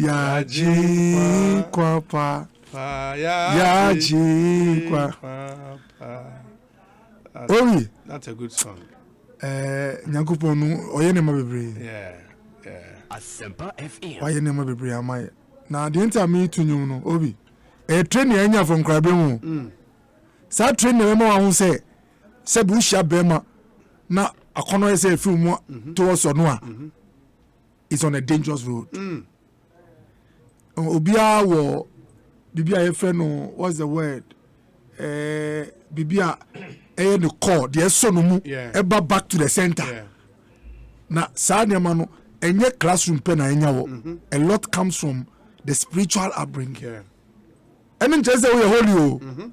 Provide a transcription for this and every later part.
yaji kwapa. Yaji kwapa. That's a good song. Nyankopon no oyene ma bebre. Yeah. Asempa FM. Oyene ma bebre amaye. Na de nta me tunum no obi. Train ya nya from krabe mu. Sa train na ma ho se bu hia bema na akono ye se fi mu towards ono a. It's on a dangerous road. Obia wo bibia ye fe no, what's the word? Bibia the core, the so no mu eba back to the center. Na sa nyama no enye classroom pen na enya wo. A lot comes from the spiritual upbringing. And then just say we are holy.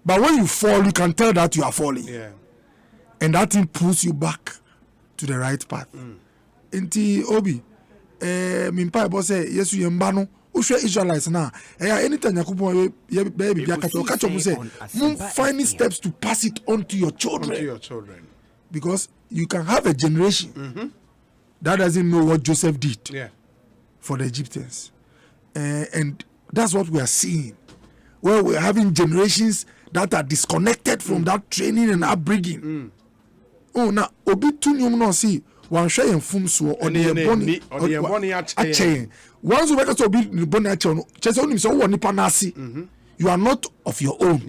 But when you fall, you can tell that you are falling. And that thing pulls you back to the right path. Inti obi mimpa ebo say yesu yemba no uhwe Israelites na anytime yakubon ye baby bia catch up say finding steps to pass it on to your children. Because you can have a generation that doesn't know what Joseph did for the Egyptians. And that's what we are seeing, where we're having generations that are disconnected from that training and upbringing. Oh, now obi tunyum no see one share and fum so or the boni ache. Once you make us obi boni ache no, just only so one nipa nasi. You are not of your own.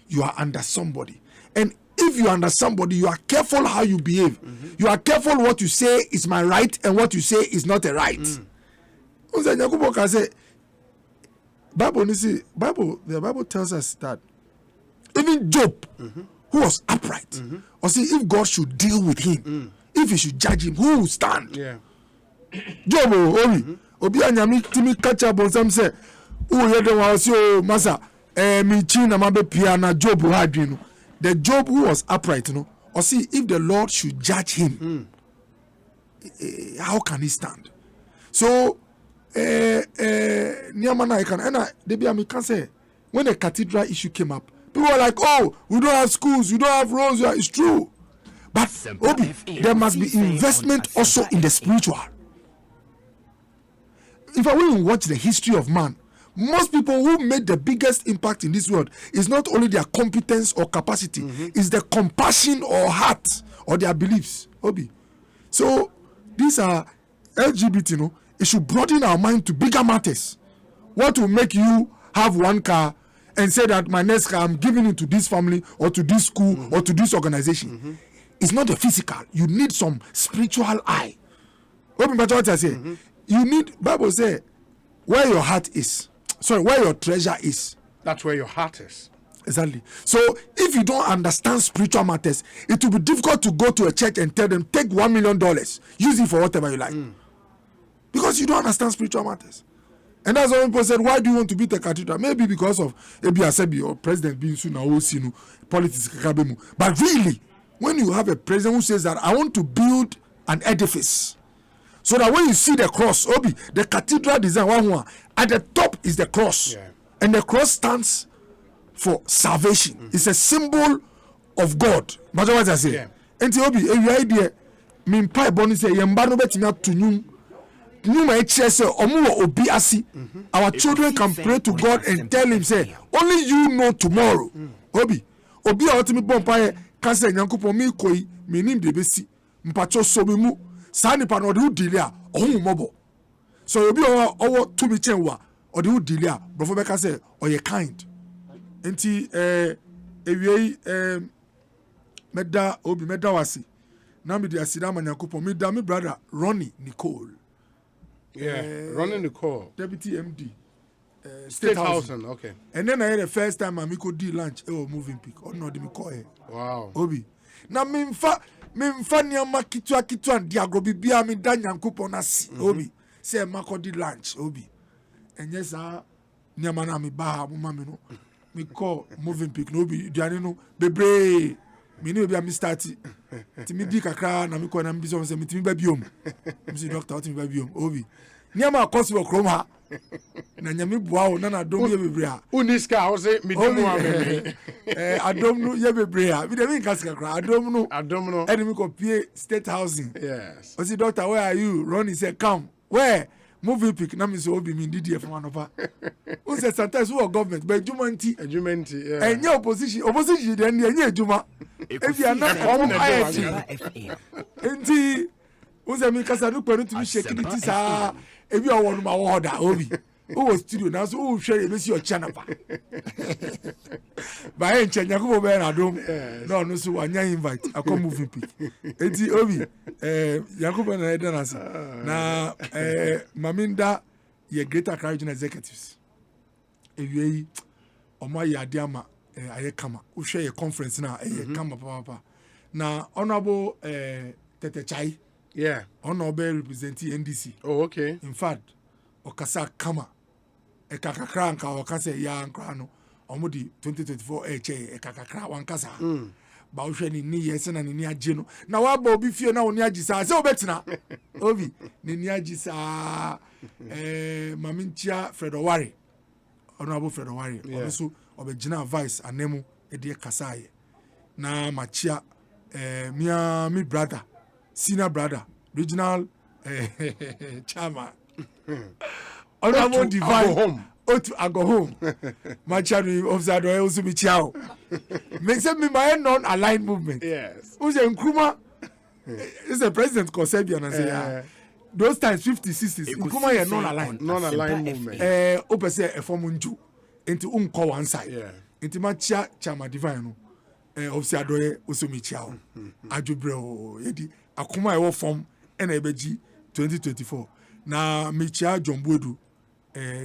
You are under somebody. And if you are under somebody, you are careful how you behave. You are careful what you say is my right and what you say is not a right. The Bible tells us that even Job, who was upright, or see if God should deal with him, if he should judge him, who will stand? Job, obi anyami timi catch up on some say, "Oh, you don't want to masa me china mabe piana Job hadwinu." The Job who was upright, or see if the Lord should judge him, how can he stand? So, Niamana I can say when the cathedral issue came up, people were like, "Oh, we don't have schools, we don't have roads." It's true, but Obi, there must be investment also in the spiritual. If I will watch the history of man, most people who made the biggest impact in this world is not only their competence or capacity, it's the compassion or heart or their beliefs. Obi, so these are LGBT, it should broaden our mind to bigger matters. What will make you have one car and say that my next car I'm giving it to this family or to this school or to this organization? It's not the physical. You need some spiritual eye. Open what I say. You need, Bible say, where your heart is. Sorry, where your treasure is. That's where your heart is. Exactly. So if you don't understand spiritual matters, it will be difficult to go to a church and tell them, take $1 million, use it for whatever you like. Because you don't understand spiritual matters. And that's why people said, why do you want to beat the cathedral? Maybe because of Ebi Asebi or President being soon politics. But really, when you have a president who says that I want to build an edifice, so that when you see the cross, Obi, the cathedral design, at the top is the cross. And the cross stands for salvation. It's a symbol of God. But what I say? And Obi, if you idea, mimpa boni say yemba no betimia tunyum. Our children can pray to God and tell him, say, only you know tomorrow. Obi ultimate bompa can say Nyankopon mi koi minim de besi mpacho sobi mu sani pa no de udilia ohun mobo. So obi owo to be chenwa or the udilia brofo be can say oye kind. Enti ewie meda obi meda wasi na me de asida ma Nyankopon me da me brother Ronnie Nicole. Ronnie Nicole, Deputy MD, State Housing. Okay. And then I had the first time I could do lunch. Moving pick. Oh no, me call her. Wow. Obi. Now me nyama kitu and diagrobi bia me dan Nyankopon asi. Obi. Say mako di lunch. Obi. And yes, nyama na me ba mo mama no. Me call moving pick. No be diane no bebre. Me ni be am start. Ti me di kakra na me call na me so say me ti me ba biom. Me say doctor ti me ba biom. Obi. Nyama cost for chrome ha. Na nyame bua o na dom ye bebre a. Uniska o say me dom wa me. Adom no ye bebre a. Me dey me kaska kra. Adom no. Eni me ko pay State Housing. Yes. O say doctor where are you? Ronnie say come. Where? movie pick na me so obi me didi from anopa who say sometimes who are government but jumanti yeah. and your opposition then enye ejuma if you are not enti who say me kasa no pẹ̀lú tumi shake it sa ebi owo no ma wo da obi who was studio now so who share you see your channel pa ba en chenya ko be na dom no so anya invite akọ movie pick enti obi yakubu na eda na na maminda ye greater Accra regional executives ewie omo ya ade ama aye kama wo hwe ye conference na kama papa na honorable Tete Chai yeah honorable representing NDC oh okay in fact okasa kama ekakakra nka okasa ya nkra no omudi 2024 ekakakra wankasa ba wo hwe ni yesi na ni agye no na wa ba obi fie na oni agye sa se obetina obi ni agye sa mamintia Fredowari honorable Fredowari also obegina vice anemu ede kasaye na machia mi brother senior brother regional chairman honorable divine I go home. My channel officer do also be chow. Makes me my non-aligned movement. Yes. Who's a Nkrumah? It's the president Kosebian and say those times 50s, 60s. Nkrumah is non-aligned movement. Opposite a form unju into unko one side. Yeah. Into my chama divine. Officer do also me chow. Ajubreo yedi akuma ewo form NABG 2024. Na me chia John Bodu.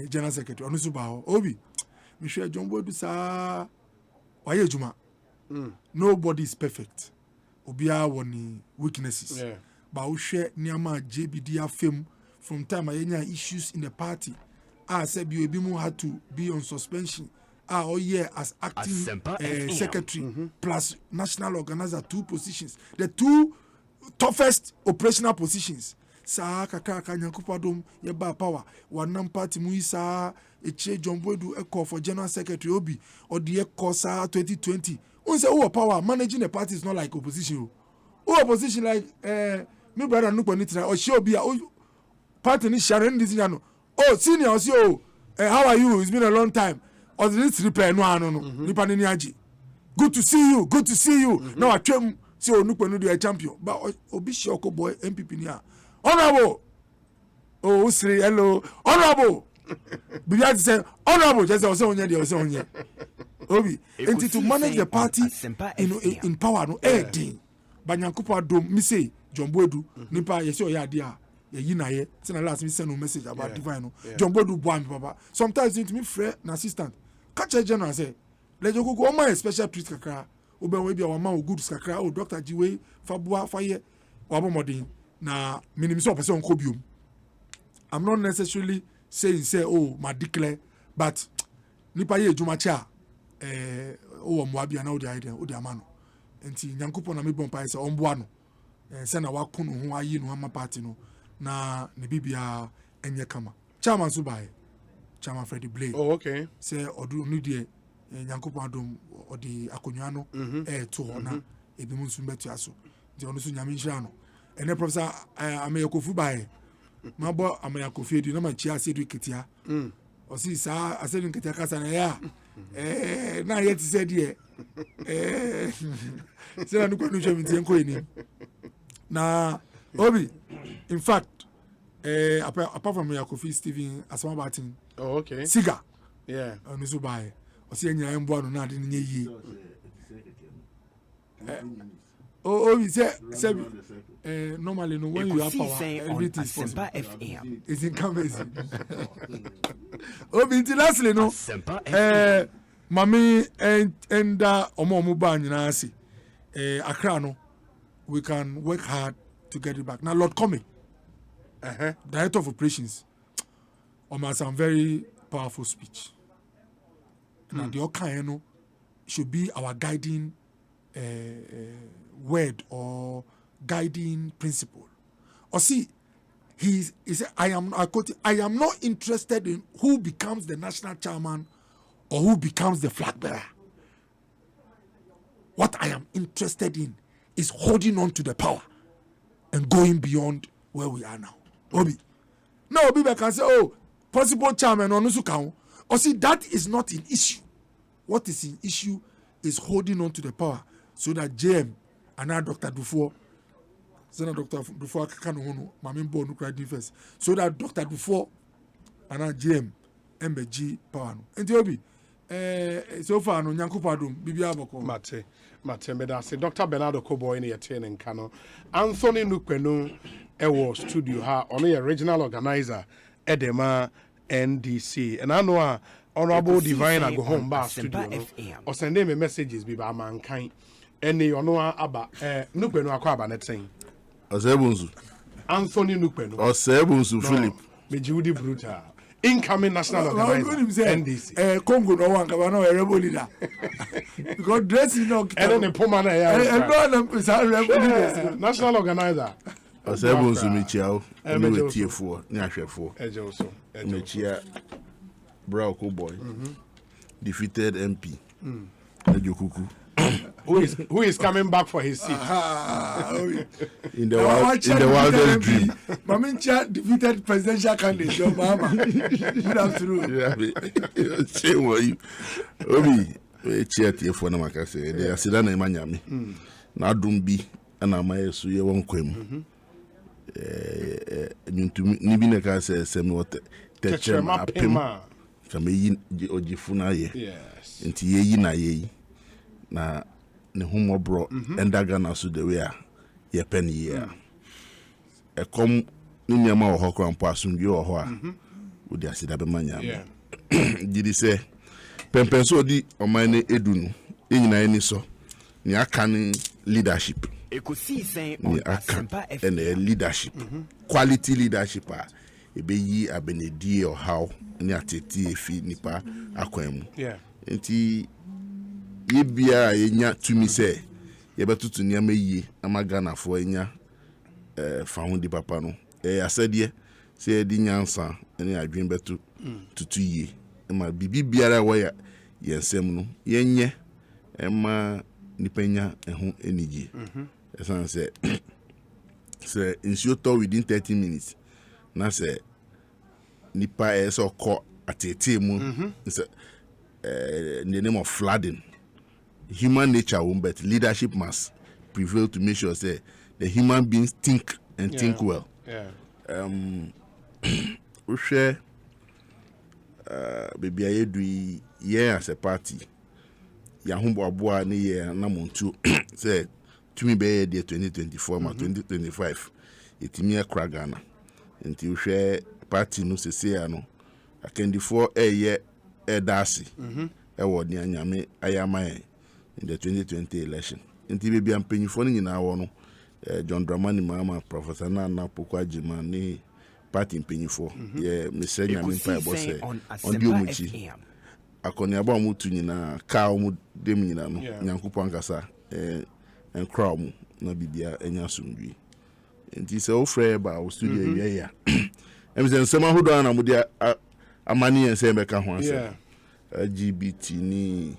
General Secretary onu so ba ho obi me hwe Jombo du sa waye adwuma nobody is perfect obia woni weaknesses ba wo hwe niama JBD afem from time ayenya issues in the party said bi obi mu had to be on suspension as acting secretary plus national organizer 2 positions the 2 toughest operational positions sa kakaka nyankopodom ye ba power wanam party mu isa eche Jombo du eko for general secretary obi or the eko sa 2020 un say who power managing the party is not like opposition who opposition like me brother no kwani tira o she obi party ni sharing this no oh senior o say how are you it's been a long time or this repair no anu no nipa ni agi good to see you now atwam say onukpanu do a champion but obi she boy MPP ni a honorable oh siri hello honorable Biya say honorable just say onye obi and to manage the party in power no din banyankopa dom me say Jombo Edu nipa ye say oyade a ye yinaye say na last me send no message about divine no Jombo Edu boy papa sometimes it me friend na assistant catch a general say lejo go my special treat kakra oben we bia wa ma good kakra o doctor Jiwe Fabua Faye wa bomodin na minimum so person ko biom I'm not necessarily saying say my declare but nipa ye adwuma cha o mo abia na o di idea o di amano enti nyankopon na me bon pa say omboa no say na wa kono ho ayi no ama party no na ne bibia enye kama chairman so bai chairman Freddie Blake oh okay say odu no die nyankopon adom odi akonwa no to ho na ebi mu nso betu aso di ono so nyame nhira no ene professor Amayakofu bai mabo Amayakofu edi na ma chia ase edu ketia o si sa ase edu ketia kasa na ya na yet said here say na nukwa nusha minti enko eni na obi in fact apart from Amayakofu Stephen Asama Batin oh okay Siga yeah onu so bai o si enya embo anu na ade nye yi obi say normally no when you have power everything is possible it's incumbency obi lastly no mami and omo ba nyina ase Accra no we can work hard to get it back now Lord Comey director of operations some very powerful speech now the okan no should be our guiding word or guiding principle. Or see, he said, I am not interested in who becomes the national chairman or who becomes the flag bearer. What I am interested in is holding on to the power and going beyond where we are now. Obi, Now people can say, oh, possible chairman on Nusukau. Or see, that is not an issue. What is an issue is holding on to the power so that JM and now Dr. Dufour, so that Dr. Dufour can hold Mamin Bo Nuclear Defense, so that Dr. Dufour and now JM MBG power. And Joby, so far, no Yankupadum, Bibia Boko. Mate, Medase, Dr. Bernardo Kobo in your chain and Kano, Anthony Nukwenu, Ewo Studio, ha, only original organizer, Edema NDC. And I know Honorable Divine, I go home bar studio, or send them a messages be by mankind. And they know about Nukwenu Aquaba net saying. Anthony Nukwenu. Or Sebunsu Philip. Me Judy Bruta. Incoming national organizer NDC. Congo no one can know a rebel leader. Because dressing no. And then the Pomana. National organizer. Sebunsu Michel. Anyway, tier 4. Nyasha 4. Ejoso. Mechia. Brauko boy. Defeated MP. Ejokuku. Who is coming back for his seat? In the wildest dream. Mamincha defeated presidential candidate. Your mama. Good afternoon. Shame for you. Obi, chair tier for na makase. They are sitting in Miami. Na dumbi ana maye suye wonkwem. Nibi na ka se semi wote. Techema pema. Kama yi ojifuna ye. Yes. Nti ye na ye. Na ne humo bro endaga na so the way a ye pen ye e kom ni nyama wo hokran po asumdwe wo ho a wo di asida be manya gidi se pempenso di omane edunu enyina eni so ni aka ni leadership Ekosiisen ni aka and leadership quality leadership a ebeyi abenedi o how ni ateti efi nipa akwam nti yebia yenya tumi se yebetutu niam yie amagana fo enya fa ho di papa no asede se di nyansa ene adwen betu tutu yie ma bibi biara wo ya yensem no yenye ema nipenya eho enigi esan se insure to within 30 minutes na se nipa eso ko atete mu se in the name of flooding. Human nature won't, but leadership must prevail to make sure say the human beings think and think well. We share baby I do as a party. Yahumbo Abua ni ye na montu say to me be the 2024 ma 2025 etimi akra Ghana. Nti we share party no se ano akendifo eye edasi ewo ni anyame ayama in the 2020 election. Nti baby ampanyifo ni nyina wo no John Dramani Mama Professor Nana Pokwajima ni party mpanyifo ye Mr. Nyame pa ebo se on di omuchi akoni aba omutu nyina ka omu dem nyina no Nyankopon kasa enkra omu na bibia enya sumdwi. Nti se ofre ba o studio ye ya emze nsema hodo na mudi amani ense beka ho anse LGBT ni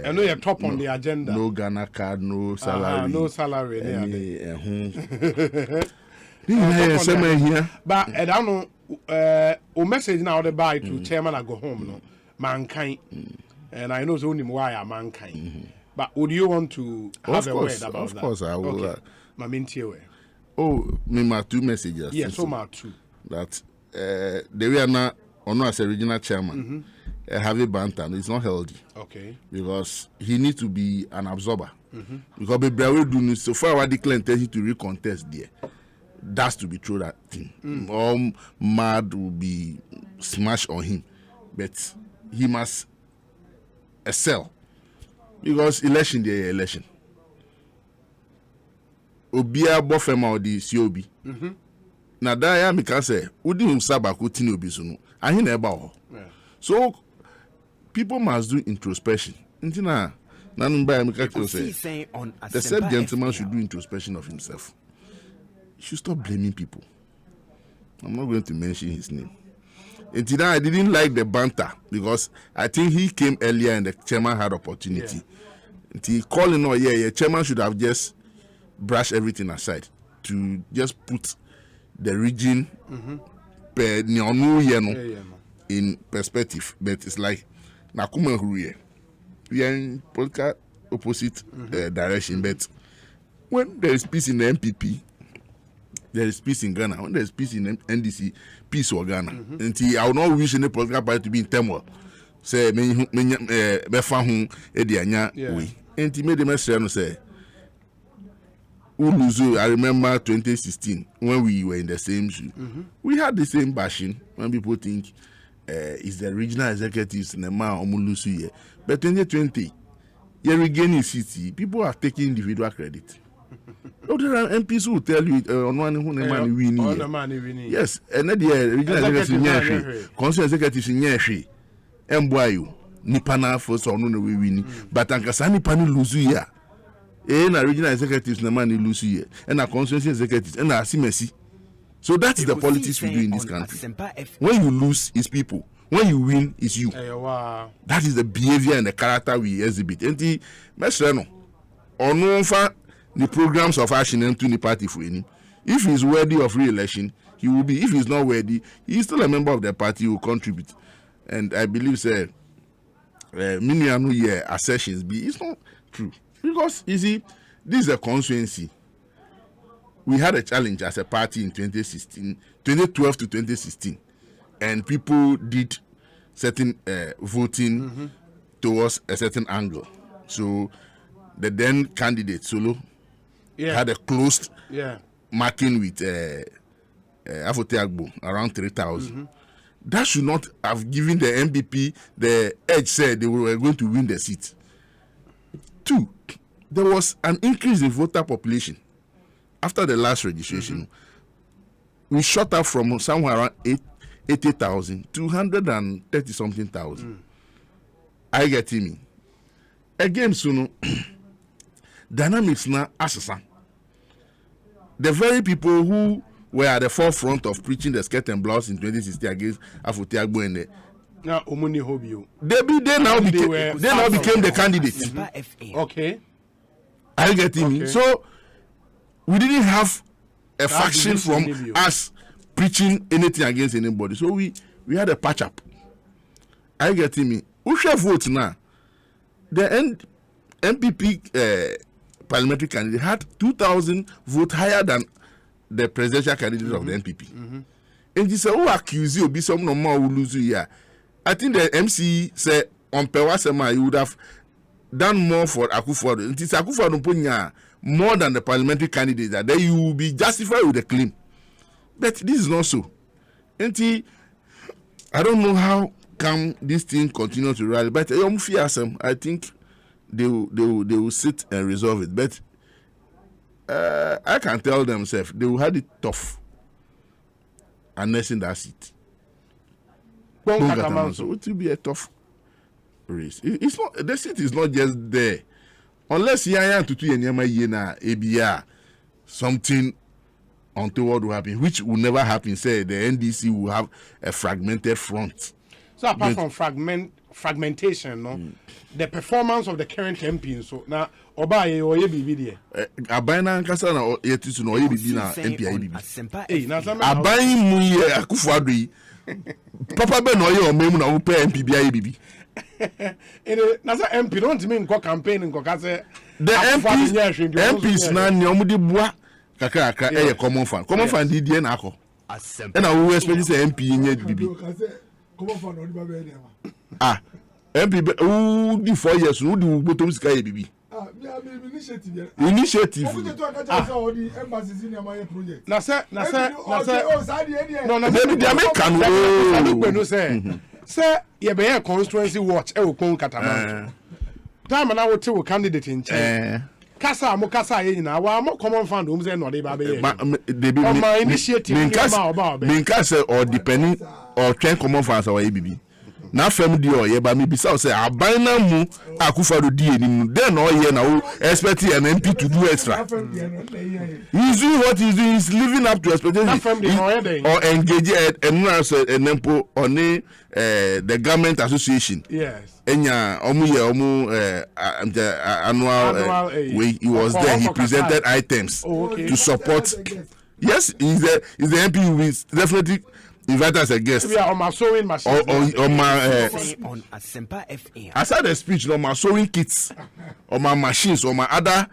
I know you're top on the agenda. No Ghana card, no salary. No salary. But I don't know. O message now the buy to chairman I go home no mankind, and I know it's only why I'm mankind. But would you want to have a word about that? Of course, I will. Okay. My minty. Oh, me my 2 messages. Yes, so my 2. That they were not or as a regional chairman. Heavy banter, it's not healthy. Okay. Because he needs to be an absorber. Because Bebrawe do so far I declare intention to recontest there. That's to be true that thing. All mad will be smashed on him. But he must excel. Because election there election. Obia bofema odi COB. Na da ya mi kan say, udi him sabako tini obi so no. Ahin na eba ho. So people must do introspection. The said gentleman should do introspection of himself. He should stop blaming people. I'm not going to mention his name. Until I didn't like the banter because I think he came earlier and the chairman had opportunity. Until calling on chairman should have just brushed everything aside to just put the region in perspective, but it's like Nakuma Huye. We are in political opposite direction, but when there is peace in the MPP, there is peace in Ghana. When there is peace in NDC, peace for Ghana. And I will not wish any political party to be in turmoil. Say, me found Edianya way. And he made the message say, I remember 2016 when we were in the same shoe. We had the same bashing when people think it's the regional executives in the man Omulusu here. But 2020, you're regaining city. People are taking individual credit. Other MPs will tell you on one who man winning. Yes, and then the regional executives in Yashi, council executives in Yashi, Mboyu, Nipana for some no we winning. But Ankasani Pani Luzuya, and our regional executives in man Luzuya, and our constituency executives, and our CMC. So that is the politics we do in this country. When you lose, it's people. When you win, it's you. That is the behavior and the character we exhibit. And the Mesreno, or no the programs of action into the party for him. If he's worthy of re-election, he will be. If he's not worthy, he's still a member of the party who will contribute. And I believe, sir, many assertions be it's not true. Because you see, this is a constituency. We had a challenge as a party in 2012 to 2016, and people did certain voting towards a certain angle. So the then candidate Solo had a closed marking with Afoteagbo around 3,000. That should not have given the MPP the edge. Said they were going to win the seat. 2, there was an increase in voter population. After the last registration, we shot up from somewhere around 80,000 to 130 something thousand. I get me. Again, soon, dynamics now assassin. The very people who were at the forefront of preaching the skirt and blouse in 2016 against Afoteagbo and now Omuni Hobio. They now became the candidates. Okay. I get me. So we didn't have a faction from us preaching anything against anybody. So we had a patch up. I get me. Who shall vote now? The MPP parliamentary candidate had 2,000 votes higher than the presidential candidate of the MPP. And he said, who accuse you? Be some no more will lose you here. I think the MC said on Pewasema you would have done more for Akufo-Addo. It is Akufo-Addo more than the parliamentary candidate that then you will be justified with the claim. But this is not so. And I don't know how come this thing continue to rally, but I think they will sit and resolve it. But I can tell themselves they will have it tough unless in that seat. So it will be a tough race. It's not, the seat is not just there. Unless something untoward will happen, which will never happen. Say the NDC will have a fragmented front. So apart from fragmentation, no, the performance of the current MP. So now, Obaye or Yebibi there. Abayna Nkasa na yetu no Yebibi na MP Yebibi. Na some Abayi muye Akufo-Addo. Papa be no ye o memu na wo pe MP bia Yebibi. Na say MP don't mean go campaign nko ka say the MPs na ne omudi bua kakaka e common fund. Common fund di na akọ. E na wo expect say MP nye bibi. MP who di 4 years who di bottom sky bibi. Initiative. Na say no they make can say ye be constituency watch e wo kon Kataman. Time na wo te wo candidate in chair. Kasa mo kasa ye nyina wa mo common fund o say no dey ba be ye. My initiative mean say or depending or train common funds or ABB. Na fam di o ye ba me bisa say abana mu Akufo-Addo di enim then all ye na we expect an MP to do extra. He's doing what he's doing, he's living up to expectations or engage an empo on the government association. Yes. Enya annual way he was there, he presented items to support. Yes, he's the MP who is definitely invite as a guest. We are on my sewing machine. On my On Asempa FM. aside the speech, on my sewing kits, on my machines, on my other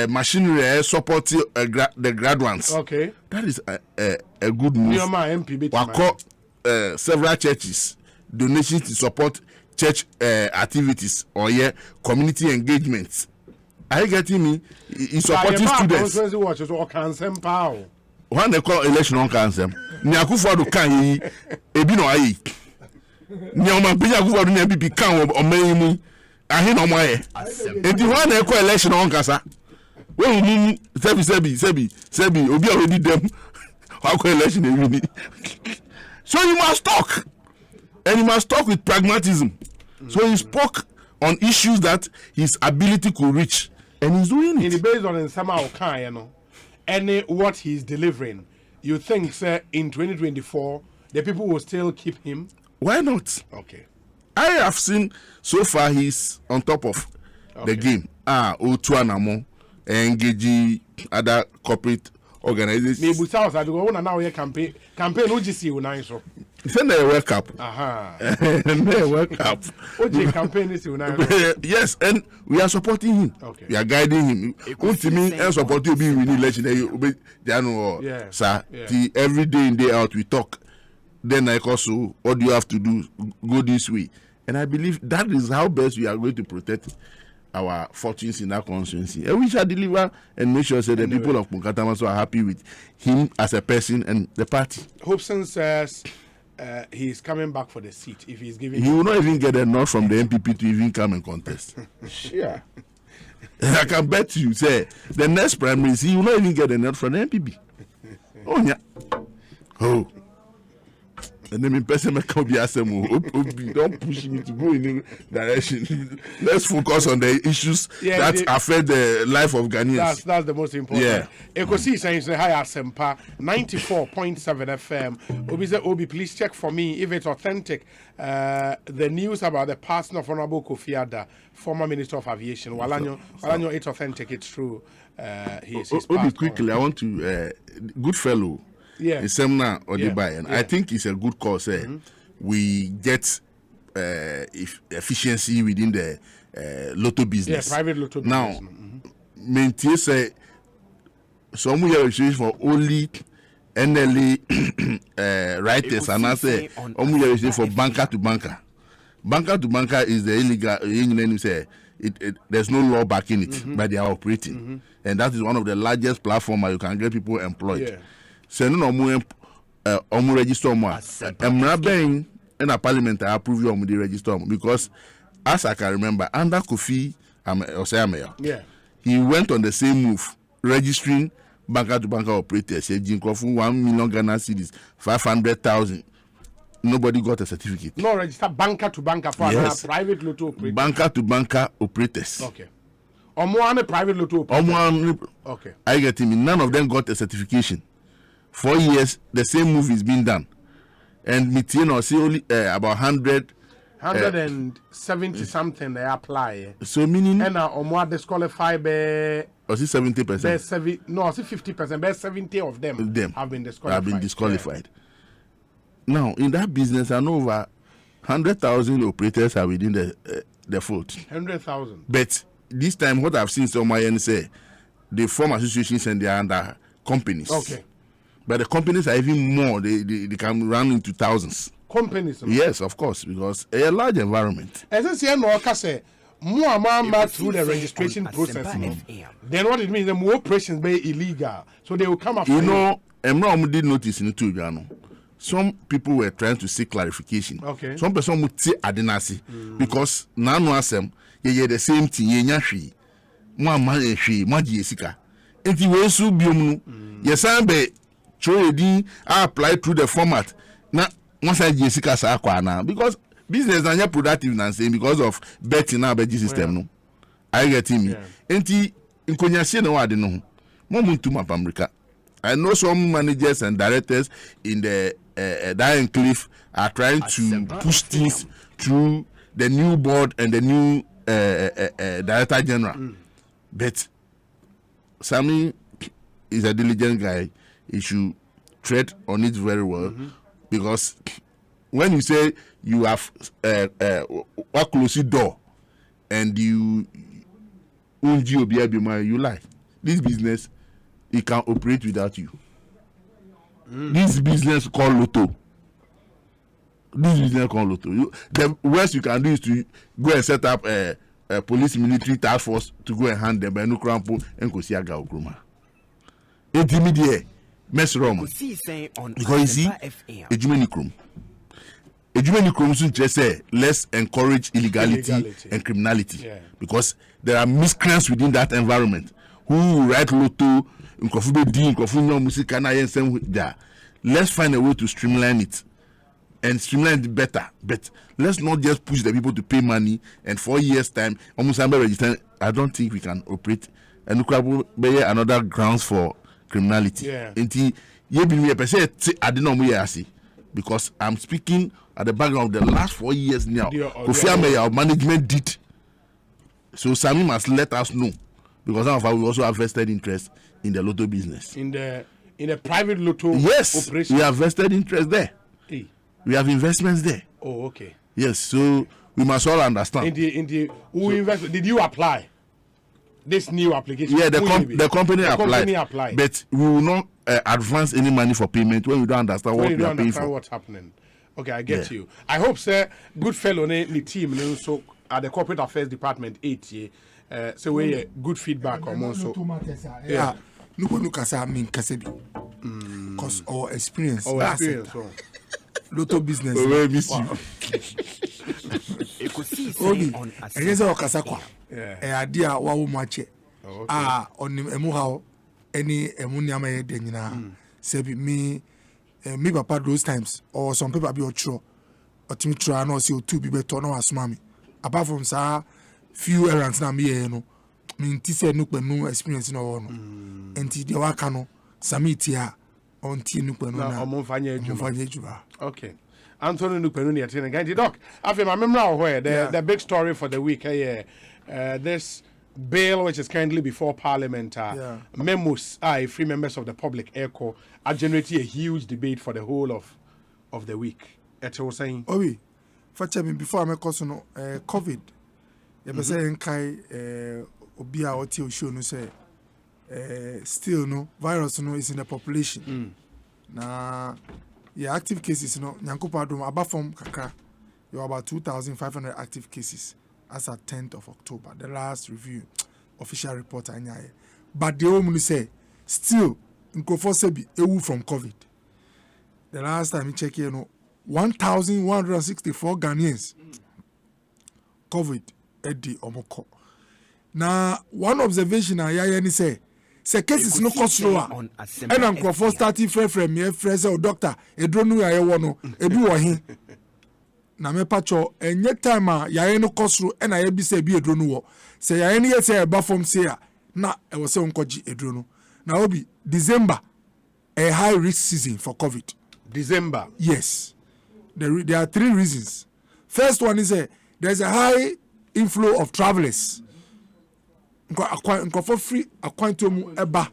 machinery supporting the graduates. Okay. That is a good move. Near my MP. We call several churches donations to support church activities or community engagements. Are you getting me? In supporting students. When they call election on cancer, Nyakufu can ye ebino aye. Nyama Bija Kufu ne bi kan o meyimu ahe no moye. Enti when they call election on cancer, when we sebi obi already dem how call election e win. So you must talk. And you must talk with pragmatism. So he spoke on issues that his ability could reach, and he's doing it. Based on somehow kind, you know, and what he's delivering, you think, sir, in 2024, the people will still keep him? Why not? Okay. I have seen so far he's on top of the game. Otuanamo, engage other corporate organizations. Maybe South I go on now here campaign OGC unai so. Send a World Cup. World Cup. OG campaign is unai. Yes, and we are supporting him. Okay. We are guiding him. Ultimately, and supporting be winning election. Sir, every day in day out we talk. Then I also, what do you have to do? Go this way. And I believe that is how best we are going to protect our fortunes in that constituency. And we shall deliver and make sure that the people of Munkatamaso are happy with him as a person and the party. Hobson says he's coming back for the seat if he's giving. He will not even get a nod from the MPP to even come and contest. Sure. I can bet you, say, the next primaries, he will not even get a nod from the MPP. Oh, yeah. Oh. And then in person, don't push me to go in the direction. Let's focus on the issues that affect the life of Ghanaians. That's the most important. Yeah. Ekosiisen is hi Asempa 94.7 FM. Obi say, Obi, please check for me if it's authentic. The news about the passing of Honorable Kofi Adda, former Minister of Aviation. Walanyo, it's authentic. It's true. He's Obi, quickly, I want to good fellow. Yeah. Semna Odibai, and I think it's a good cause. We get efficiency within the lotto business. Yeah, private lotto business. Now, maintain say some we are for only NLA writers, and I say only for banker to banker. Banker to banker is the illegal. Say there's no law backing it, but they are operating, and that is one of the largest platforms where you can get people employed. Yeah. Send no more register more. And in a parliament I approve you on the register because as I can remember under Kofi yeah, he went on the same move registering banker to banker operators. Saying 1 million Ghana cedis, 500,000. Nobody got a certificate. No register banker to banker for private lotto operators. Banker to banker operators. Okay. Or more private lotto operators. Okay. I get him. None of them got a certification. 4 years, the same move is being done. And Mitino see only about 170 something they apply. So meaning and or more disqualified by or 70%. No, 50%, but 70 of them have been disqualified. Yeah. Now, in that business, I know over 100,000 operators are within the fold. 100,000. But this time, what I've seen somewhere say, they form associations and they are under companies. Okay. But the companies are even more. They can run into thousands. Companies? Yes, of course, because a large environment. As I say, no, say more through the registration process. Then what it means, the more operations be illegal. So they will come after you. Know, Emra did notice in too, some people were trying to seek clarification. Okay. Some person would say adenasi because now no asem ye the same thing ye nya hwe. Mo amane hwe, mo die sika. Enti we su biom no. Ye san be trade apply through the format na once I Jessica sa kwa na because business na productive na say because of betting na beji system no I get him enti nkonyase na wade no mo muntu mapamrika. I know some managers and directors in the that enclave are trying to push things through the new board and the new director general but Sammy is a diligent guy. He should tread on it very well. because when you say you have a closed door and you lie. This business, it can operate without you. This business called Lotto. The worst you can do is to go and set up a police military task force to go and hand them by no crampo and go see a gaogroma. Intimidate, mess wrong. Because you see, a Jumanicrum should just say, let's encourage illegality and criminality. Yeah. Because there are miscreants within that environment who write Lotto, let's find a way to streamline it. And streamline it better, but let's not just push the people to pay money and 4 years time almost register. I don't think we can operate and another grounds for criminality. Yeah. Because I'm speaking at the background of the last 4 years now. Our management did. So Sami must let us know, because some of us we also have vested interest in the Lotto business. In the private Lotto operation. We have vested interest there. Hey. We have investments there. Oh, okay. Yes, so we must all understand. Did you apply this new application? Yeah, the company applied. But we will not advance any money for payment when we don't understand what we are paying for. What's happening. Okay, I get you. I hope, sir, good fellow the team so at the corporate affairs department 8 year. So we good feedback on also. Yeah. Look at because our experience. Lotto business. We miss you. Obi, enye okasa kwa. Ade a wa wo mache. Onim emu hawo any emu niama ye de nyina. Say me papa those times or some people be otro. Otimi try na say otu bi beto na wasoma me. Apart from sa few errands na me ye no. Me nti say no penu experience no wo no. Enti de wa ka no samitia onti nukpenu na omfanye ejuba. Okay. Anthony nukpenu ni atene ganti doc. After my memory where the big story for the week this bill which is currently before parliament memos free members of the public echo are generating a huge debate for the whole of the week. It was saying facha me before I cause no covid you be say nkai obi a oti o show no say still no virus no is in the population. Na active cases no nyankopa dom aba from kakra you are about 2,500 active cases as at 10th of October, the last review official report anyaye. But the woman say still nkofo sebi ewu from covid. The last time we check here no 1,164 Ghanaians covid edi omoko. Na one observation ayaye ni say cases no cost lower. And nkrofo starting from me fresh doctor edro nu yaye wo no ebi wo he. Na me pacho enye time a yaye no cost ro na yaye bi say bi edro nu wo. Say yaye ni ye say eba from say na e wo say onkoji edro no. Na obi December a high risk season for covid. December. Yes. There are three reasons. First one is there's a high inflow of travelers. For free acquaintum eba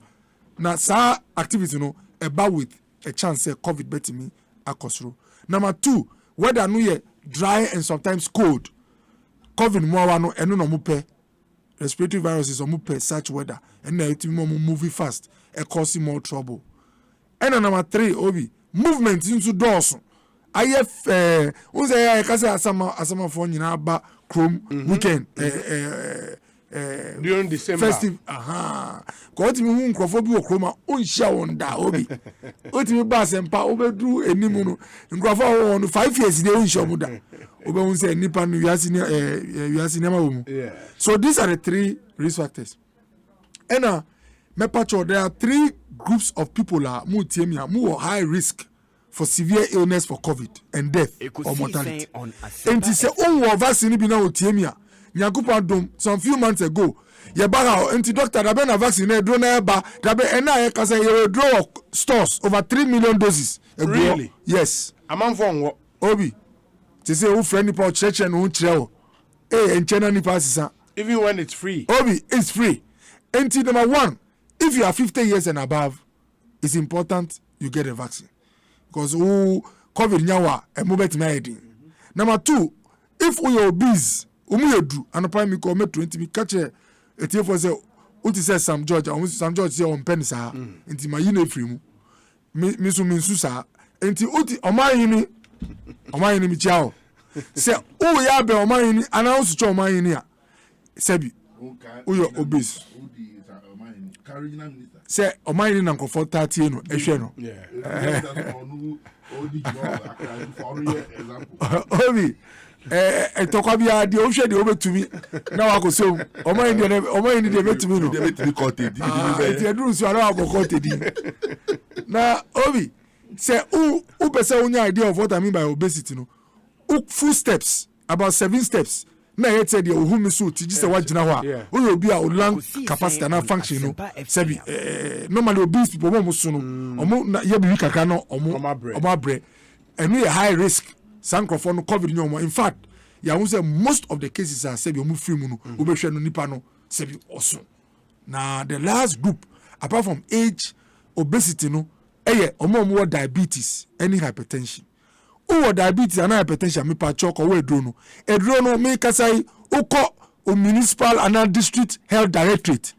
na sa activity no eba with a chance covid betimi akosro. Number 2, weather no ye dry and sometimes cold. Covid mo no eno no mupe respiratory viruses or mupe such weather and na it moving fast e cause more trouble. And number 3 obi movement into doors. IF unze ya kasa asama for nyina ba chrome weekend during December festive ko ti mi nkrofo bi okroma o nhia won da obi o ti mi ba sempa o be dru enimu no nkrofo won 5 years dey nhia mu da o be unse nipa no wiase ne ma wo mu. So these are the 3 risk factors. And me pacho there are 3 groups of people mu tiemia mu high risk for severe illness for covid and death or mortality. And to say oh vaccine bi na o tiemia nyakupa dom some few months ago ye baga anti doctor da be na vaccine e dro na ba da be e na ye kasa ye withdraw stores over 3 million doses. Really? Yes. Amam for nwo obi to say who friend nipa church no kire o enchena nipa sisa even when it's free. Obi it's free. Anti number 1, if you are 50 years and above, it's important you get a vaccine because COVID nyawa e mo betimi ayedin. Number 2, if we are obese, yedu anopa mi ko metro ntimi ka che etiefo se uti say Sam George say on pen sa nti ma yi na efiri mu. Mi so min su sa nti uti oman yini mi chiao. Se o ya be oman yini announce cho oman yini a sebi uyo obese. Say oman yini na comfort 30 no ehwe no. Obi etokwa bia de o hwe de obetumi na wakosom oman yini de betumi no. De betumi kote di be. Ti eduru so ara abokote di. Na obi say u pese unya idea of what I mean by obesity no. Full steps, about 7 steps. Na yet said you who miss ti just what jina ho a we obi a lung capacity na function no sabi normally obese people mo so no omo na ye bi kakra no omo abre and we high risk sankrofo no COVID no. In fact ya who say most of the cases are sabi omo free mu no obehwe no nipa no sabi also. Na the last group apart from age obesity no omo diabetes any hypertension. Uwo diabetes and hypertension me pa chok owo edro no me kasai uko o municipal and district health directorate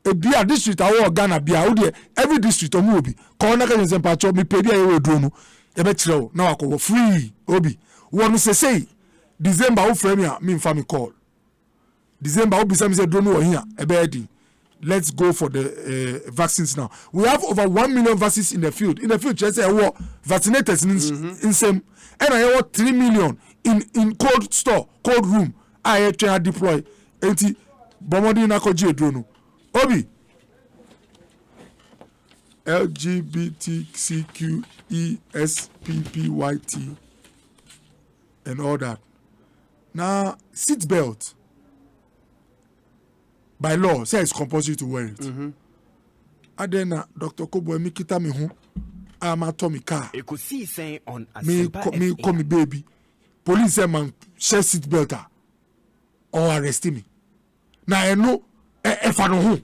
e bia district awo Ghana bia wo de every district omo obi ko na ka nsen pa chok me pe bia ye edro no e be kire na wakowo free obi wo no say December wo frame a me mfa me call December wo bisa me say edro no wo hia e be edi. Let's go for the vaccines now. We have over 1 million vaccines in the field. In the field, just say what vaccinators in same, and I have 3 million in cold room. I try deploy. Enti bomodi na koji edrono. Obi LGBTQESPPYT and all that. Now seat belt. By law, say it's compulsory to wear it. Adena Dr. Kobo mi kita me ho ama to me car. Ekosiisen on me call me baby. Police say man share seat belt or arrest me. Na I know if I no ho.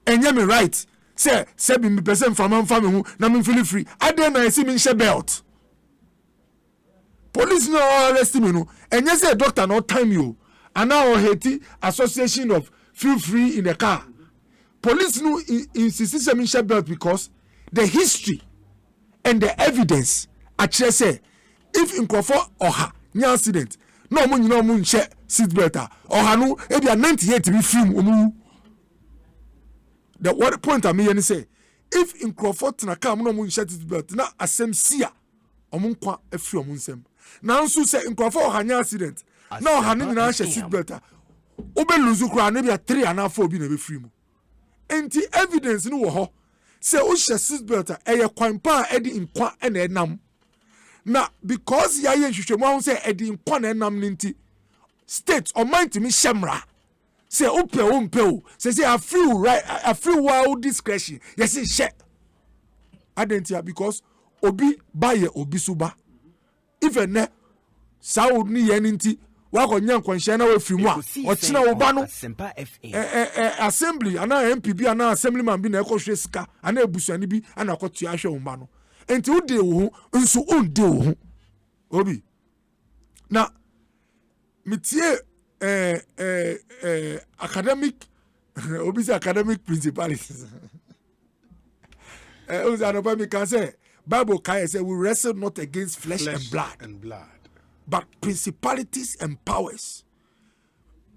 Enye me right. Say be me person from am family ho na me feel free. Adena I see me share belt. Police no arrest me no. Enye say doctor no time you. And now Haiti Association of Feel Free in the car. Police no insist on share belt because the history and the evidence actually say if in Crawford or ha near accident no money no mun share seat belt or ha no e be 98 be film omu. The what point I mean say if in Crawford na car no mun share seat belt na asem sia omun kwa afri omun sem na nso say in Crawford ha near accident na ha no na share seat belt obe luzu kura na bia 3 and 4 bi na be free mu enti evidence no wo ho say o share seat belt eye kwan pa edi nkwa na enam na because ya ye hwehwemu ahun say edi nkwa na enam nti state or mind to me shamra say o mpe o say I feel right I feel wild discretion yes share identity because obi baye obi suba even ne saud ni ye nti wako nyankwanhia na wafiri mu a ochina wo ba no assembly ana MPB ana assemblyman bi na ekohwe sika ana ebusuani bi ana akotua ahwe wo ba no enti wo de wo nso onde wo obi na mitie academic obi say academic principalities ozi anoba mi kan say Bible kai say we wrestle not against flesh and blood but principalities and powers,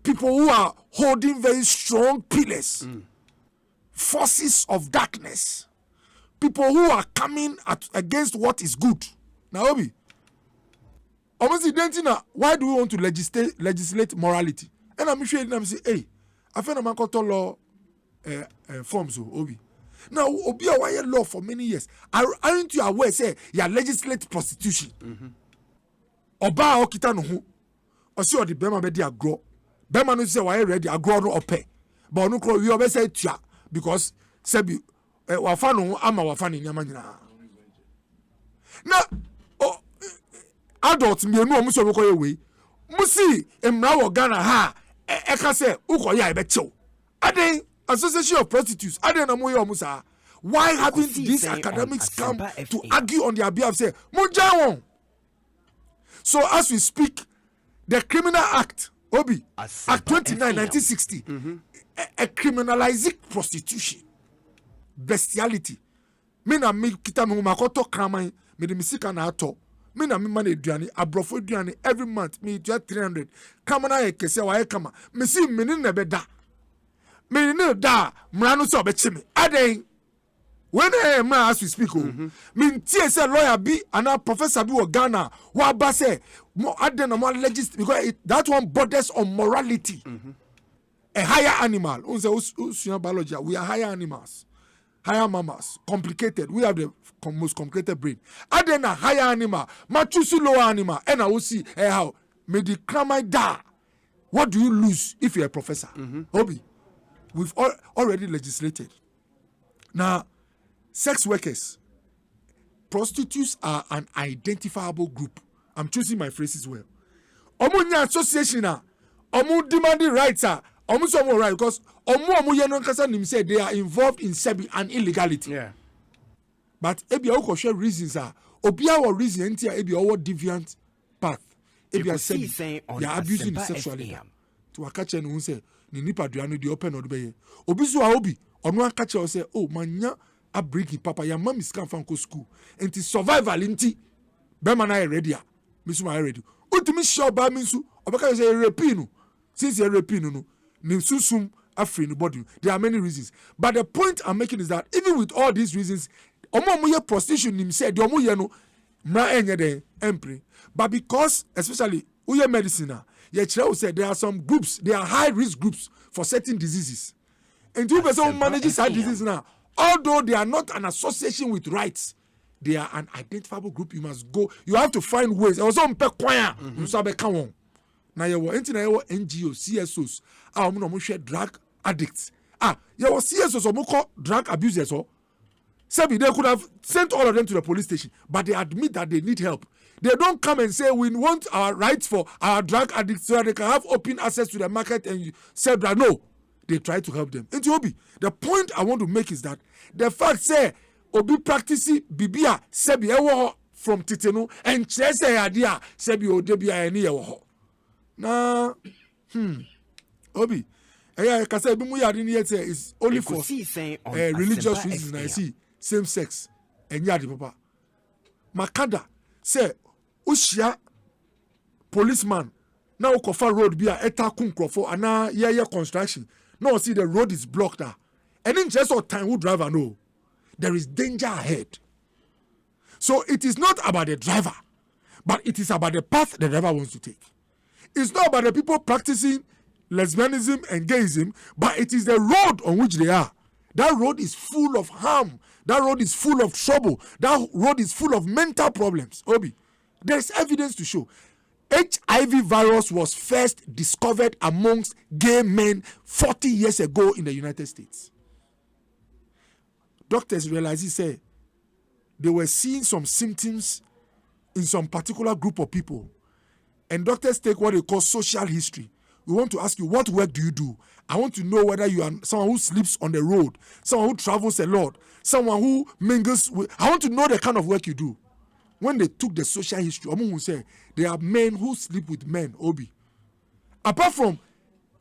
people who are holding very strong pillars, forces of darkness, people who are coming against what is good. Now, Obi, why do we want to legislate morality? And I'm sure them say, hey, I found a man called law forms of Obi. Now, Obi, why law for many years? Aren't you aware? Say, you legislate prostitution. Oba okita no ho osi odi bema be di agro bema no say why ready agro no ope but no kro wi obe say tua because sebi wafa no ama wafa ne nyama nyina na adult me no omuso be koye we musi emra wo Ghana ha e ka say ukoye e be chew aden association of prostitutes aden na moye omusa Why haven't these academics come to argue on their behalf? Say, Munjawon. So as we speak, the Criminal Act, Obi, Act 29, 1960, a criminalizing prostitution, bestiality. Me na me kita me makoto krama me de misika na ato. Me na me man eduane abrofo eduane every month me 300. Kama na yekese wa yekama. Me si me ni na beda. Me ni da mra no so obechi me. Aden when as we speak, me say lawyer be and a professor be or Ghana, what ba say more add more legislate because that one borders on morality. A higher animal, biology, we are higher animals, higher mammals, complicated. We have the most complicated brain. Add a higher animal, machusi lower animal, and I will see how may the crime die. What do you lose if you're a professor? Obi, we've already legislated. Now, sex workers, prostitutes are an identifiable group. I'm choosing my phrases well. Omunya association, omu demanding rights, omu some right because omu yenon kasa nim say they are involved in sebi and illegality. Yeah. But ebi awo share reasons obi awo reason enti ebi awo deviant path. Ebi sebi they are abusing sexually. To akache no say ni nipa duano di open odbeye. Obi so obi ono akache o say oh manya a breaking papa your mom is come from school and the survival inti be man na ready a misu ma ready ultimi show ba minsu obaka say repinu since you repinu no ni susum afri no body there are many reasons but the point I'm making is that even with all these reasons omo ye prostitution nim say the omo ye no mra enye den empre but because especially uye medicine ye kire say there are some groups there are high risk groups for certain diseases and you person manage that disease now. Although they are not an association with rights, they are an identifiable group. You must go. You have to find ways. Also, you sabe kawon. Na yewo enti na yewo NGO, CSOs. Omo share drug addicts. Yewo CSOs omo call drug abusers. Sebi they could have sent all of them to the police station, but they admit that they need help. They don't come and say we want our rights for our drug addicts so that they can have open access to the market and sell drug. No. They try to help them. Into Obi, the point I want to make is that the fact say Obi practicing bibia sebi ewo from titenu and chese idea sebi odebia eni ewo. Na Obi, kasa bi mu yadi ni yet is only for religious reasons. I see same sex and yadi papa. Makada say ushia policeman now kofa road bia eta kun krofo ana ye construction. No, see the road is blocked. And in just of time, who driver know there is danger ahead. So it is not about the driver, but it is about the path the driver wants to take. It's not about the people practicing lesbianism and gayism, but it is the road on which they are. That road is full of harm. That road is full of trouble. That road is full of mental problems. Obi, there is evidence to show. HIV virus was first discovered amongst gay men 40 years ago in the United States. Doctors realized say they were seeing some symptoms in some particular group of people. And doctors take what they call social history. We want to ask you, what work do you do? I want to know whether you are someone who sleeps on the road, someone who travels a lot, someone who mingles with... I want to know the kind of work you do. When they took the social history, Omo say there are men who sleep with men. Obi, apart from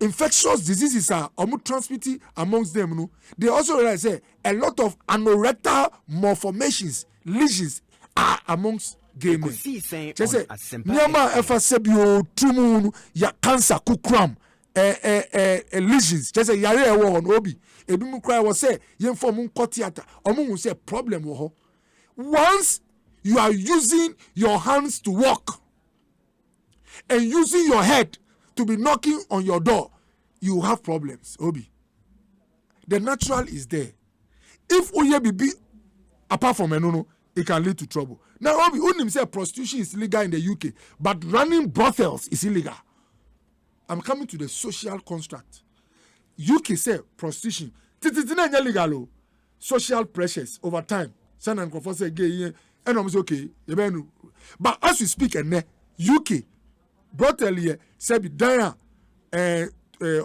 infectious diseases are transmitted amongst them. You know, they also realize say a lot of anorectal malformations, lesions are amongst gay men. Just say, "Niama efa sebio tumu ya cancer kukram lesions." Just say yare ewo on Obi. Ebi mu cry was say yen form unko theater. Omo say problem wo ho. Once you are using your hands to walk and using your head to be knocking on your door, you have problems, Obi. The natural is there. If Oye Bibi, apart from Enono, it can lead to trouble. Now, Obi, Unim say prostitution is illegal in the UK, but running brothels is illegal. I'm coming to the social construct. UK say prostitution, illegal. Social pressures over time. San and Crawford say gay. And I'm okay, but as we speak, and UK brothel here sebi daya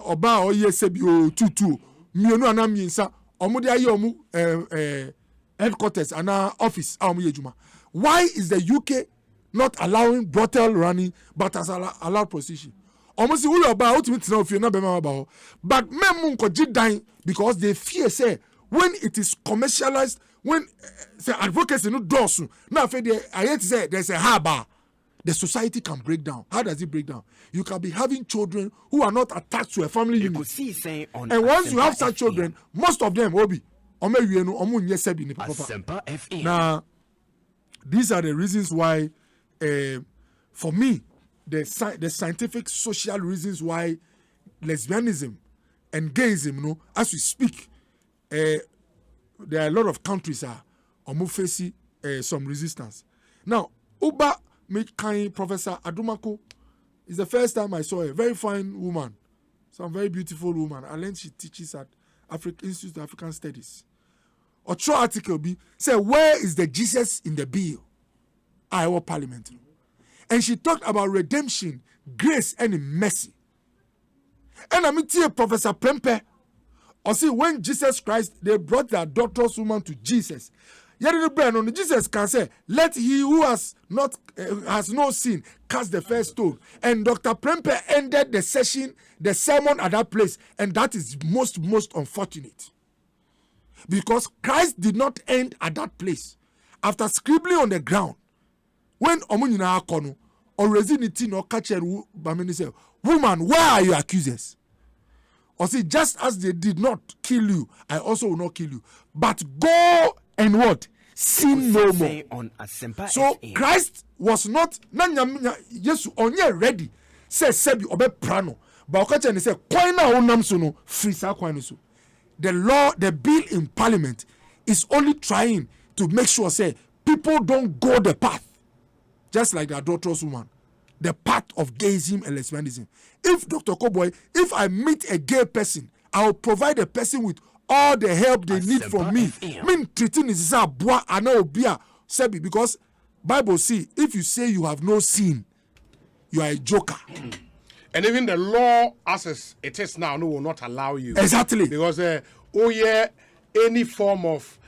oba oye sebi o tutu mienu anam yinsa omo dia ye headquarters and office omo ye juma. Why is the UK not allowing brothel running but has allowed prostitution? Almost all about ultimate now if you're not about, but men dying because they fear say when it is commercialized, when say advocacy no does now I hate to say there's a harbor, the society can break down. How does it break down? You can be having children who are not attached to a family unit, and once you have such children, most of them will be now. These are the reasons why, for me, the scientific social reasons why lesbianism and gayism, as we speak, there are a lot of countries are facing some resistance. Now, Uba Mekai Professor Adumako is the first time I saw a very fine woman, some very beautiful woman. I learned she teaches at Institute of African Studies. Ocho article be say, where is the Jesus in the bill? Iowa Parliament. And she talked about redemption, grace, and mercy. And I mean, Professor Prempe, or see, when Jesus Christ, they brought the adulterous woman to Jesus. Jesus can say, let he who has no sin cast the first stone. And Dr. Prempe ended the sermon at that place. And that is most unfortunate. Because Christ did not end at that place. After scribbling on the ground, when Omunina Akono or Resinity no catch Bamini say, woman, where are your accusers? Or say, just as they did not kill you, I also will not kill you. But go and what? Sin no more. So Christ was not yes onye ready. Say sebi obe prano. But okache ni say koina onam so no free sa koina so. The bill in Parliament is only trying to make sure say people don't go the path, just like the adulterous woman, the path of gayism and lesbianism. If Dr. Koboy, if I meet a gay person, I will provide the person with all the help they need from me. Mean treating is a bois and obia sebi, because Bible see if you say you have no sin, you are a joker. And even the law as it is now will not allow you. Exactly. Because any form of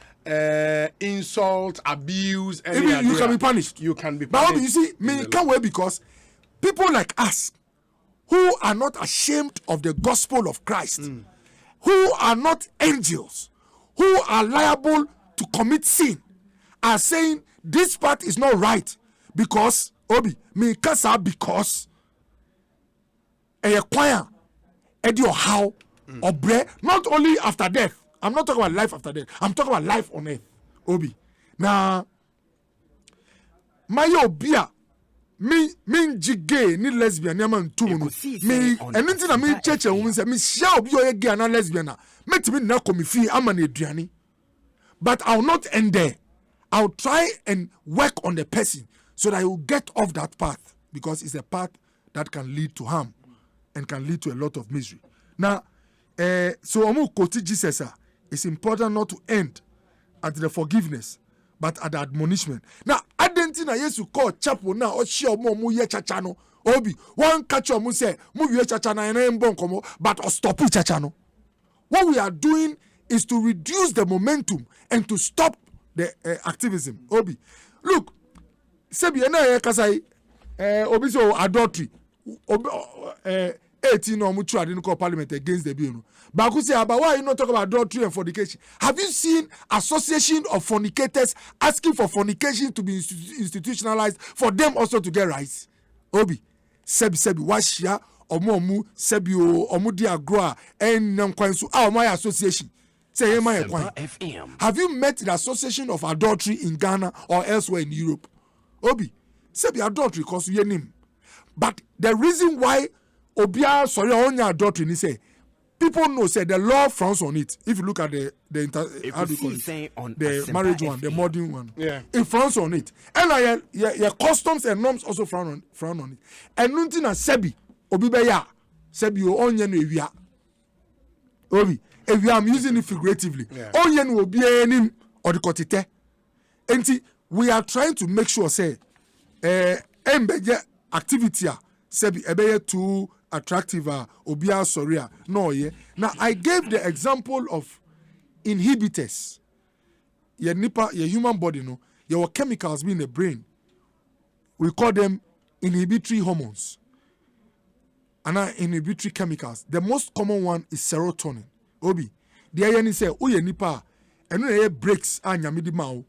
insult, abuse, even you can be punished. You can be punished. But you see, me can't wait, because people like us who are not ashamed of the gospel of Christ, who are not angels, who are liable to commit sin, are saying this part is not right because Obi me kasa because a choir or how or bread, not only after death. I'm not talking about life after death. I'm talking about life on earth. Obi. Now, my obia, me jigay ni lesbian ni man tu no. Me anything na me church and woman say me share obi o gay na lesbian na. Met me na come fi ama na aduane. But I'll not end there. I'll try and work on the person so that he will get off that path, because it's a path that can lead to harm and can lead to a lot of misery. Now, so omu koti Jesus, it's important not to end at the forgiveness, but at the admonishment. Now, Adentina Yesu call chapel now or share more mu ye chachano. Obi, one catch or mu say, mu ye chachana and bon komo, but or stop chachano. What we are doing is to reduce the momentum and to stop the activism. Obi, look, sebi ena kasai obi so adultery. 18 or mutual didn't call Parliament against the bill. But I could say, about why you not talk about adultery and fornication? Have you seen association of fornicators asking for fornication to be institutionalized for them also to get rights? Obi, sebi washia omu sebi omu di agroa and namkwansu my association. Say my have you met the association of adultery in Ghana or elsewhere in Europe? Obi, sebi adultery cause you name. But the reason why Obia sorry on your adultery, he say people know say the law frowns on it. If you look at the how do you call it? The marriage one, the modern one, it frowns on it. And your customs and norms also frown on it. And nothing as sebi obi beya sebi o onye no ewia. Obi if I'm using it figuratively, onye no obi enim or the kotite. Enti we are trying to make sure say embeje activity sebi ebeye too attractive obia soria no ye. Now I gave the example of inhibitors. Your human body, no, your chemicals be in the brain. We call them inhibitory hormones. And inhibitory chemicals. The most common one is serotonin. Obi, the ayani say, "Oh, nipa, and no breaks and yamidi mao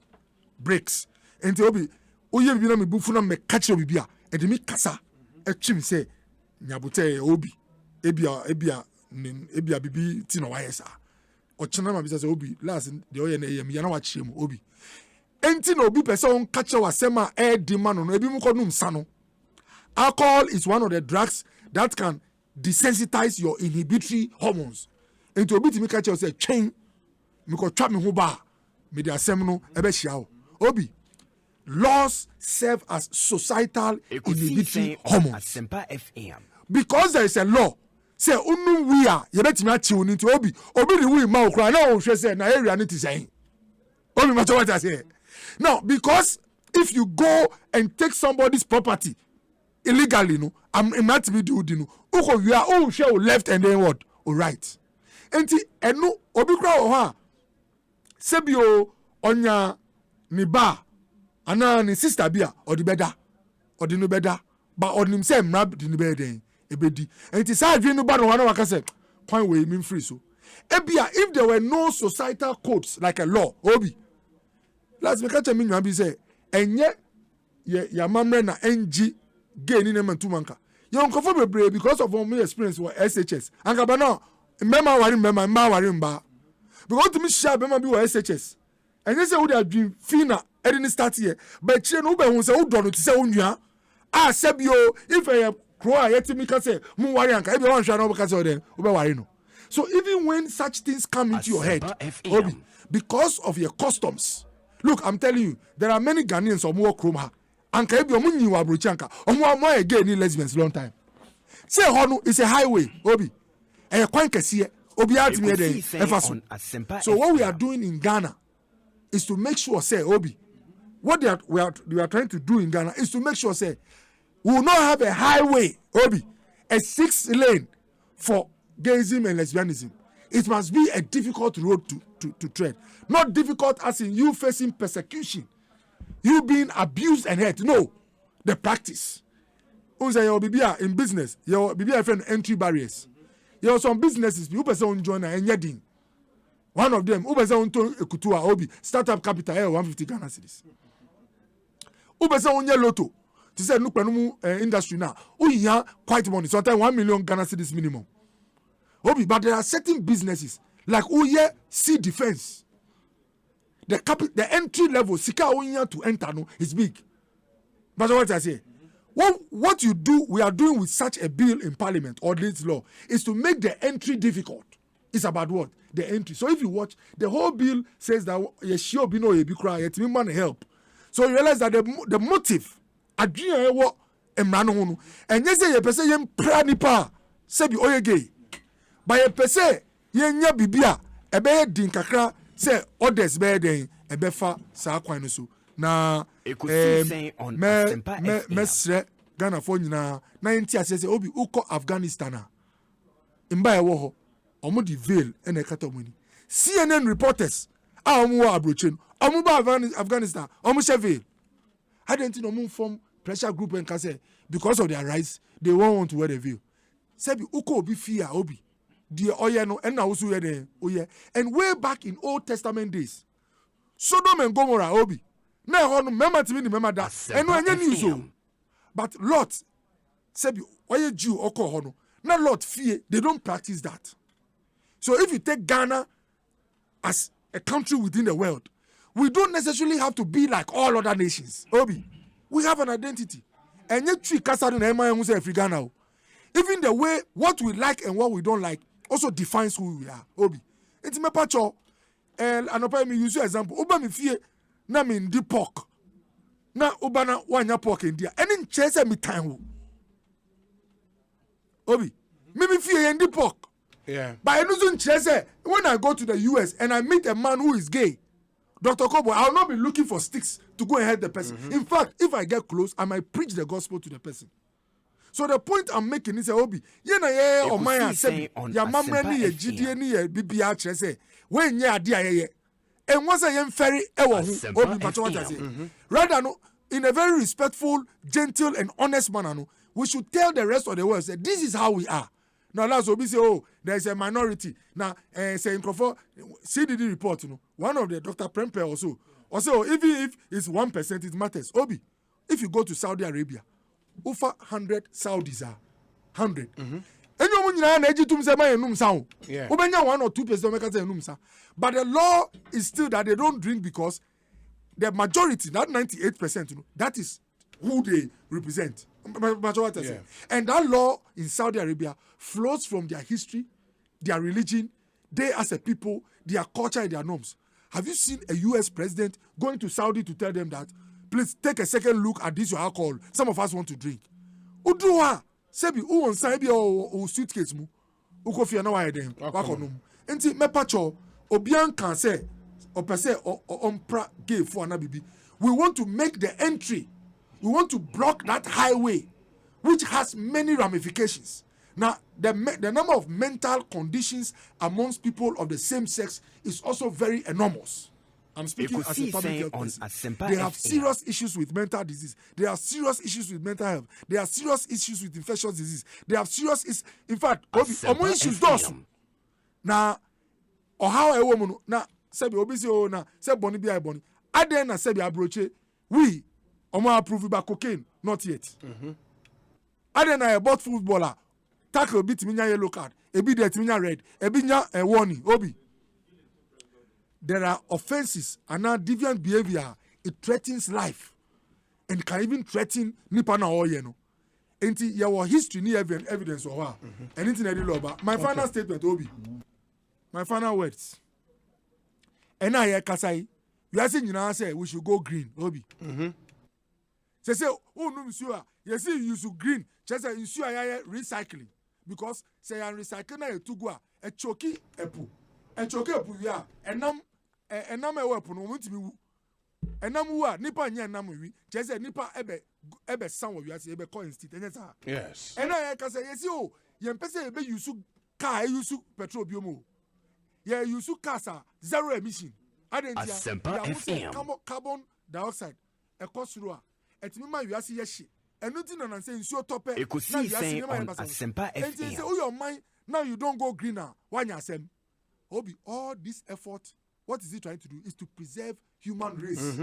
breaks." And Obi, oh, you be na me bufuna me catch obi bia, and me kasa. Echim say, "Nyabute Obi, ebia bibi tino wayesa." Ochina ma bisa say Obi last the oye na yem yana wachie mu Obi. Enti na obi pese on catch wasema di mano no ebi mu ko num sano. Alcohol is one of the drugs that can desensitize your inhibitory hormones. Into obi timi catch say chain me ko twa me ho ba me de asem no ebe hia o. Obi laws serve as societal inhibitory hormones. Because there is a law say unum we are ye betimi achi oni nti obi the we ma okra na o hwe say na area no ti say. Obi matter what I say. Now because if you go and take somebody's property illegally, no, I'm not to be doing no. Uko we are all share left and then what? All right. Enti enu obi kra o ha. Sebio onya ni ba ana ni sister bia or the better or the no better but or nim say mrab the no better ebedi. Enti sa adwe no ba no wana waka say kwan we mean free so. Ebia if there were no societal codes like a law, obi. Let's make a me nwa bi say enye ya mamre na NG gain in a manka. You don't come for because of my experience with SHS. And Gabana, Mema worry, Mema worry, because to me, share Mema be SHS. And you say, would have been Fina, I didn't start here. But she no be say, who don't to say, Unya. Ah, Sebio, if I cry, yet me can say, Muwari, and everyone shall know because of them, Uber. So even when such things come into your head, Obi, because of your customs, look, I'm telling you, there are many Ghanaians or more Kroma. Anka ebi omu nyi wa brochanka omu amo again ni lesbians long time say hono is a highway obi e kwan kese obi atimi e dey efaso. So what we are doing in Ghana is to make sure say obi what we are trying to do in Ghana is to make sure say we will not have a highway obi a 6-lane for gayism and lesbianism. It must be a difficult road to tread, not difficult as in you facing persecution, you being abused and hurt. No, the practice. Your BBA in business, your BBA friend entry barriers. There are some businesses you person join and yeding. One of them, Uber to Kutua Obi startup capital 150 Ghana cedis. Uber on your lotto. To say look industry now. We have quite money. Sometimes 1 million Ghana cedis minimum. Obi, but there are certain businesses like sea defense. The entry level, Sika Onya to enter no, is big. But what I say, what you do, we are doing with such a bill in Parliament or this law is to make the entry difficult. It's about what? The entry. So if you watch, the whole bill says that Yeshio Bino Ebikra, Yetiman help. So you realize that the motive, and yes, a person yem pranipa, sebi oye gay. By a person, yenya bibia, ebe dinkakra. Say others bear den ebefa saa kwan no so na mesre Ghana for nyina na enti asese obi uko Afghanistan mba ewo ho omo di veil ene kata omuni CNN reporters omo wa abrochen omo ba Afghanistan omo she veil hadn't no mo form pressure group and say because of their rights they won't want to wear the veil say bi uko obi fear obi the oye no and now so oye and way back in Old Testament days Sodom and Gomorrah obi na ho no mema timi ni mema da and no anya news o but Lot said oye Jew oko ho no na Lot fear they don't practice that. So if you take Ghana as a country within the world, we don't necessarily have to be like all other nations. Obi, we have an identity and yet tree kasa no na ema say Africana. Even the way what we like and what we don't like also defines who we are. Obi. It's me pacho. And anopa me use your example. Oba me fie na me ndi pork. Na oba na wanya pork in dia. Eni nchese me time. Obi. Me fie ndi pork. Yeah. But I know nchese when I go to the US and I meet a man who is gay, Dr. Kobo, I will not be looking for sticks to go and help the person. In fact, if I get close, I might preach the gospel to the person. So the point I'm making is Obi, you know, yeah, or my Ekosiisen on ya mamma ni Asempa ni bibia kyerɛ sɛ when ye ade ayɛ and once I am very ewo Asempa Obi macho what I say. FM. Rather no, in a very respectful, gentle and honest manner no, we should tell the rest of the world say this is how we are. Now last Obi say oh there is a minority. Now say in CDD report one of the Dr. Prempe also even if it's 1% it matters. Obi, if you go to Saudi Arabia, over 100 Saudis are 100. And you na ejitum say my enum sound. Obenya 1 or 2% make say enum sa. But the law is still that they don't drink because the majority, that 98%, that is who they represent. And that law in Saudi Arabia flows from their history, their religion, they as a people, their culture and their norms. Have you seen a US president going to Saudi to tell them that, please take a second look at this your alcohol, some of us want to drink? Uduwa, sebi, u on saibi o suitcase mu, ukofi na wa eden, wakonum. Enti mepacho, obian can say, or per se, or ompra gay for anabibi. We want to make the entry, we want to block that highway, which has many ramifications. Now, the number of mental conditions amongst people of the same sex is also very enormous. I'm speaking as a public health person. They have serious issues with mental disease. They have serious issues with mental health. They have serious issues with infectious disease. They have serious in fact, omo issues does. Now, or how a woman now sebi obi say oh na say boni bi ai boni. Aden na sebi abroche we omo approve by cocaine not yet. Aden na bought footballer tackle bit minya yellow card, ebi det minya red, ebi nya warning, Obi. There are offenses and now deviant behavior, it threatens life and can even threaten nipa na all no. Enti your history ni evidence or what? Anything I law about. My final statement, Obi. My final words. And I kasai, you are saying you say we should go green, Obi. Say oh no monsieur, you see you should green, just say ensure recycling. Because say and recycle na to go a choki epu ya enam e wepu no ntimi wu enam wu a nipa nya enam wi je say nipa ebe san wo wi ase ebe coin state enya sa yes ena ya ka say yesi o ye mpese ebe use car use petrol biomo ye use cars zero emission adentia carbon dioxide e kosuro a etimi ma wi ase ye hye anything and say in your top Ekosiisen on Asempa FM. And say, oh, your mind now you don't go greener. Why you say, Obi, all this effort, what is it trying to do? Is to preserve human race.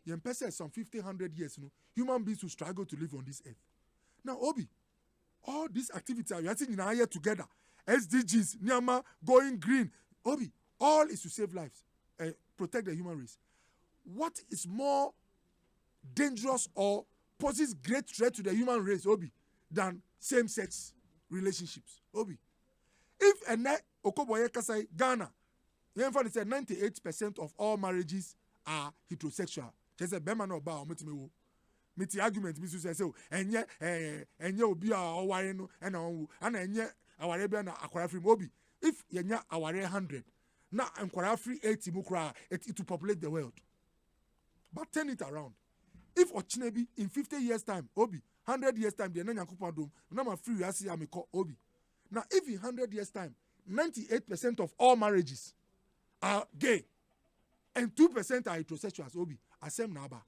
You person some 100 years, human beings will struggle to live on this earth. Now, Obi, all these activities we are seeing in our year together, SDGs, Nyama, going green, Obi, all is to save lives, protect the human race. What is more dangerous or poses great threat to the human race, Obi, than same-sex relationships, Obi? If Okoboye Kasai Ghana, you say 98% of all marriages are heterosexual. Just a bema no ba ometime miti argument mi say so enye obi a oware no na onwu ana enye aware bia na akwara free Obi. If yenya aware 100 na akwara free 80 mu kra it will populate the world. But turn it around. If Ochinebi in 50 years time, Obi, 100 years time, the Nyankupa dom, na ma free yasi amiko Obi. Now, if in 100 years time, 98% of all marriages are gay, and 2% are heterosexuals, Obi, asem naba.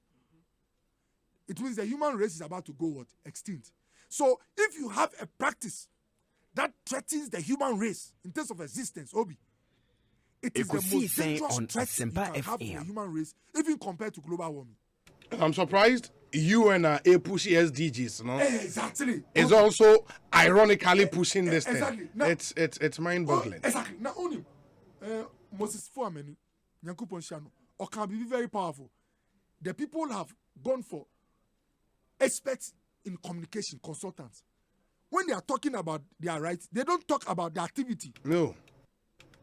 It means the human race is about to go what? Extinct. So, if you have a practice that threatens the human race in terms of existence, Obi, it is the most dangerous threat you can have for the human race, even compared to global warming. I'm surprised UN are pushing SDGs, no? Exactly. It's also ironically pushing this exactly. thing. Now, it's mind-boggling. Exactly. Now only Moses Fuamenu, Nyankupon Shano, or can be very powerful. The people have gone for experts in communication, consultants. When they are talking about their rights, they don't talk about the activity. No,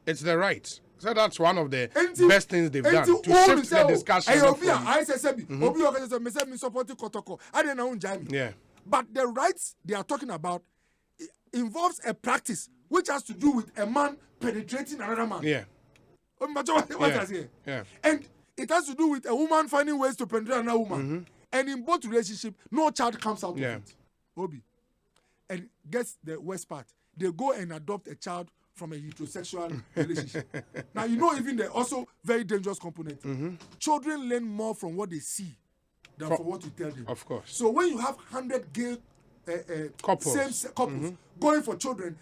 it's the rights. So that's one of the best things they've done to shift the discussion. Yeah. But the rights they are talking about involves a practice which has to do with a man penetrating another man. Yeah. Yeah. And it has to do with a woman finding ways to penetrate another woman. And in both relationships, no child comes out of it. Obi. and guess the worst part, they go and adopt a child from a heterosexual relationship. Now, you know, even the also very dangerous component. Children learn more from what they see than from what you tell them. Of course. So when you have 100 gay couples, couples going for children,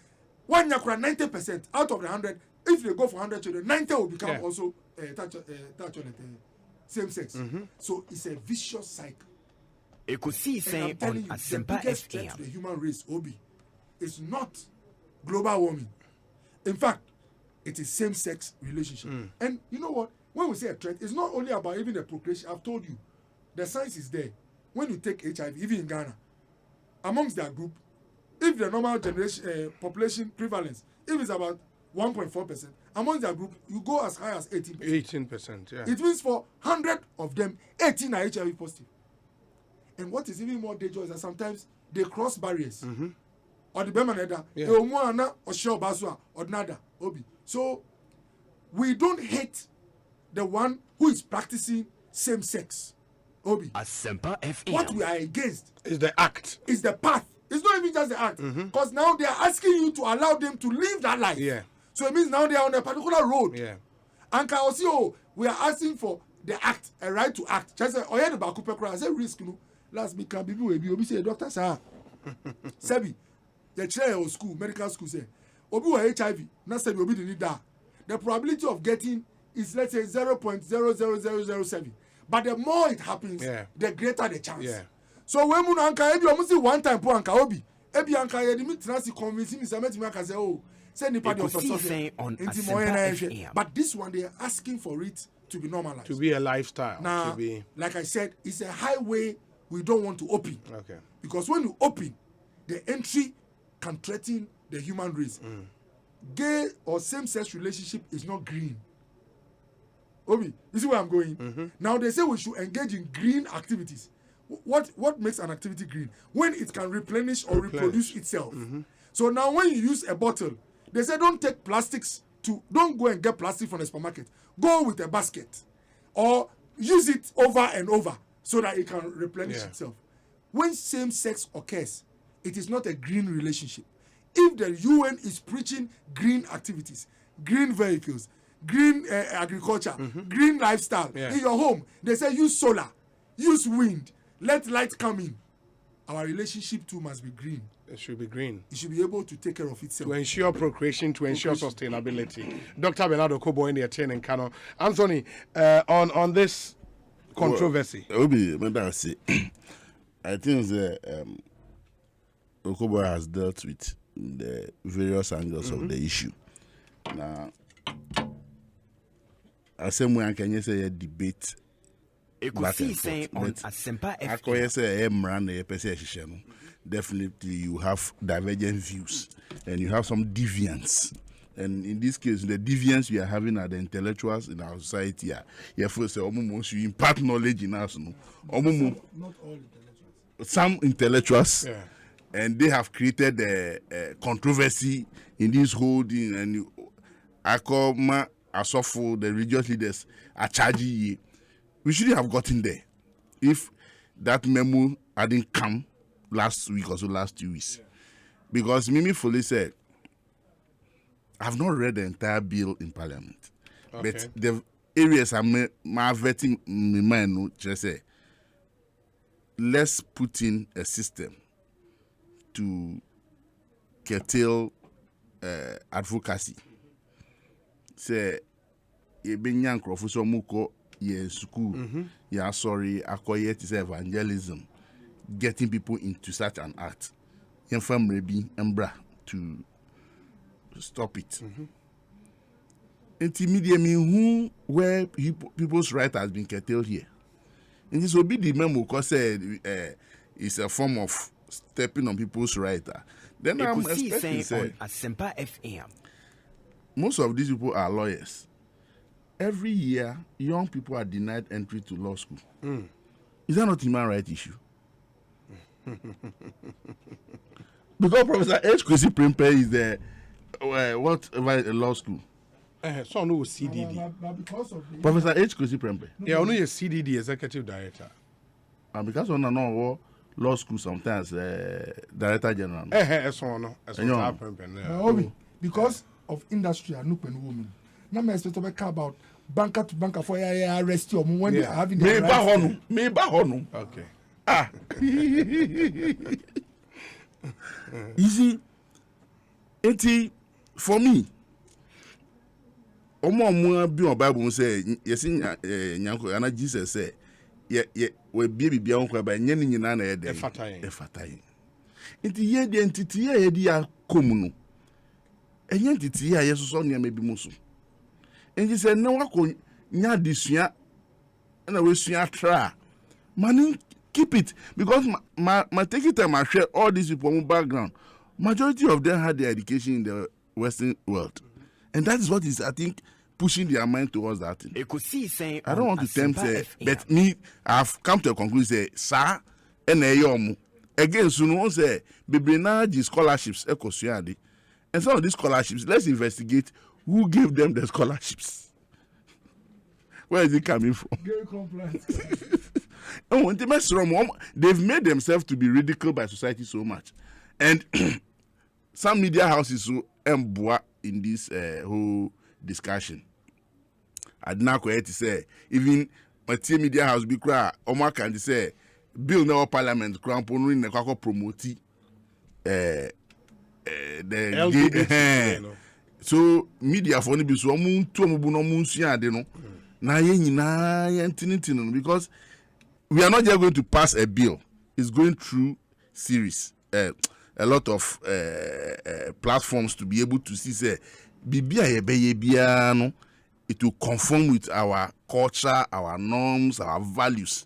90% out of the 100, if they go for 100 children, 90 will become also same sex. So it's a vicious cycle. Ekosiisen on Asempa The biggest threat FM. to the human race, Obi, is not global warming. In fact, it is same-sex relationship. And you know what? When we say a threat, it's not only about even the procreation. I've told you, the science is there. When you take HIV, even in Ghana, amongst their group, if the normal generation population prevalence, if it's about 1.4%, amongst their group, you go as high as 18%. 18%, yeah. It means for 100 of them, 18 are HIV positive. And what is even more dangerous is that sometimes they cross barriers. Or the Bemaneda, Obi. So we don't hate the one who is practicing same sex. Obi. Asempa FM. What we are against Is the act. is the path. It's not even just the act. Because now they are asking you to allow them to live that life. Yeah. So it means now they are on a particular road. Yeah. And also, we are asking for the act, a right to act. Just say, oh yeah, the Bakupekra, I say risk, no. Last week, can be Obi say, Doctor, sir. Sebi, the chair of school, medical school, say, Obi wa HIV, not Sebi, Obi didn't die. The probability of getting is, let's say, 0.00007. But the more it happens, the greater the chance. Yeah. So when we anka, ebi almost one time po anka Obi, ebi anka yedi mi transi convince me, say, me anka say, oh, say nipa di Ekosiisen on Inti Asempa moye FM. But this one, they are asking for it to be normalized. To be a lifestyle. Now, to be... like I said, it's a highway we don't want to open. Okay. Because when you open, the entry can threaten the human race. Gay or same-sex relationship is not green. Obi, you see where I'm going? Now they say we should engage in green activities. What makes an activity green? When it can replenish or reproduce itself. So now when you use a bottle, they say don't take plastics don't go and get plastic from the supermarket. Go with a basket. Or use it over and over so that it can replenish itself. When same sex occurs, it is not a green relationship. If the UN is preaching green activities, green vehicles, green agriculture, green lifestyle in your home, they say use solar, use wind, let light come in. Our relationship too must be green. It should be green. It should be able to take care of itself. To ensure procreation, to ensure sustainability. Dr. Bernardo Kobo in the chain and Kano. Anthony, on this controversy. Obi, I think that Okobo has dealt with the various angles of the issue. Now, as same way, can you say a debate? Ekosiisen on Asempa FM. Definitely, you have divergent views and you have some deviance. And in this case, the deviance we are having are the intellectuals in our society. Yeah, first, once you impart knowledge in us, no, Not all intellectuals. some intellectuals, and they have created a controversy in this whole thing. And I call my Asofo, the religious leaders, are charging. We shouldn't have gotten there if that memo hadn't come last week or so, last 2 weeks. Because Mimi Foley said, I've not read the entire bill in Parliament. Okay. But the areas I'm vetting in my mind, just say, let's put in a system to curtail advocacy. Say, you been young, Professor Muko, yeah, school, yeah, sorry, acquired is evangelism, getting people into such an act. Infirm Rebi Embra to stop it. Intimidate where people's right has been curtailed here. And this will be the memo because it's a form of stepping on people's right. Then I'm expecting on Asempa FM. Most of these people are lawyers. Every year, young people are denied entry to law school. Is that not a human rights issue? Because Professor Ekosiisen Prempe is the a law school. So no CDD. But because of the Professor Ekosiisen Prempe. Yeah, only a CDD executive director. And because on no law school sometimes director general. Because of industry and open women. Now me expect to talk about banker to banker for arrest you when they are having the right. Me bahonu. Okay. You see, for me, omo bi on Bible say yes nyanko ana Jesus say we baby bia on kwa ba nye ni nyina na ede efatayin enti ye de entity ye de akomu no enye entity ya yeso so ne bi muso enti say na wako nya disua na we sua tra man keep it because my take it time I share all these people background majority of them had their education in the Western world and that is what is I think pushing their mind towards that thing. Ekosiisen I don't want to tempt but me I've come to a conclusion say sir and again soon one say bebrina scholarships ekosua and some of these scholarships let's investigate who gave them the scholarships. Where is it coming from? They've made themselves to be ridiculed by society so much and some media houses so in this whole discussion. I did not to say even my media house be cry Omar can say bill now parliament crampon in the promote the so media for be so moon to no moon no na yen because we are not just going to pass a bill. It's going through series a lot of platforms to be able to see say bibia ye no it will conform with our culture, our norms, our values.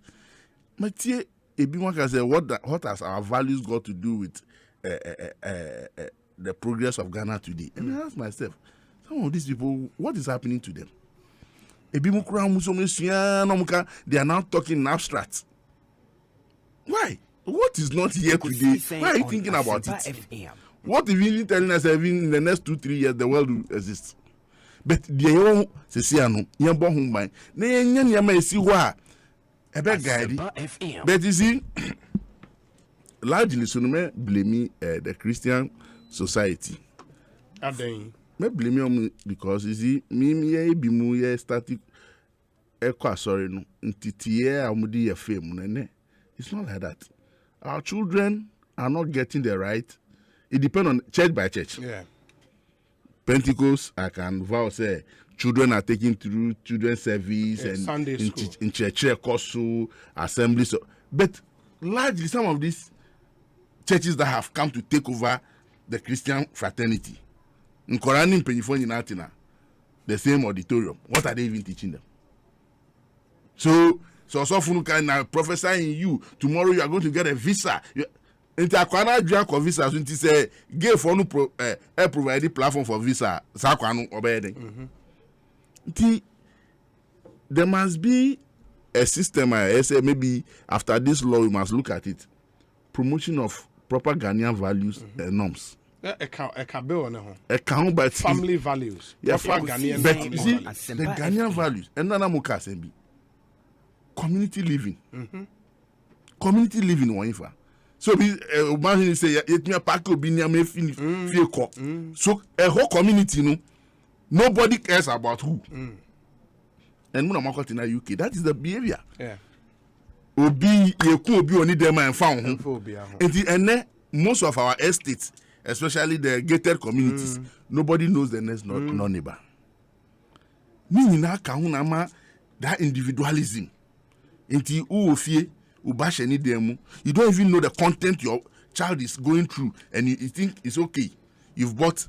Matie ebi can say what has our values got to do with the progress of Ghana today? And I ask myself, some of these people, what is happening to them? Ebi they are now talking in abstract. Why? What is not here today? Why are you thinking about it? What if you telling us even in the next 2-3 years the world will exist? But the young Sesiano, young born by Nanya may see why a bad guide. But you see, largely, so me blame the Christian society. Me blame because you see, me be more static. Sorry, no, amudi fame. It's not like that. Our children are not getting the right. It depends on church by church. Yeah. Pentecost, I can vow say children are taken through children's service and Sunday school. in church course, assemblies. So, but largely some of these churches that have come to take over the Christian fraternity, in Quran in Penifon the same auditorium. What are they even teaching them? So often can now prophesy in you tomorrow you are going to get a visa. Into akwana drink of visa so nti say give for no provide platform for visa sa kwanu obeyeden. There must be a system I say maybe after this law we must look at it. Promotion of proper Ghanaian values and norms. But family values. Yeah, Ghanaian but family see values. the Ghanaian values and nana muka sembi. Community living. Community living wanifa. So be imagine say it me pack obi ni am fie ko. So a whole community no nobody cares about who. And when I'm in the UK, that is the behavior. Yeah. Obi yeku obi oni dem and found and most of our estates, especially the gated communities, nobody knows the next no neighbor. Ni na ka hu na ma that individualism. Enti uofie ubash any demo. You don't even know the content your child is going through, and you think it's okay. You've bought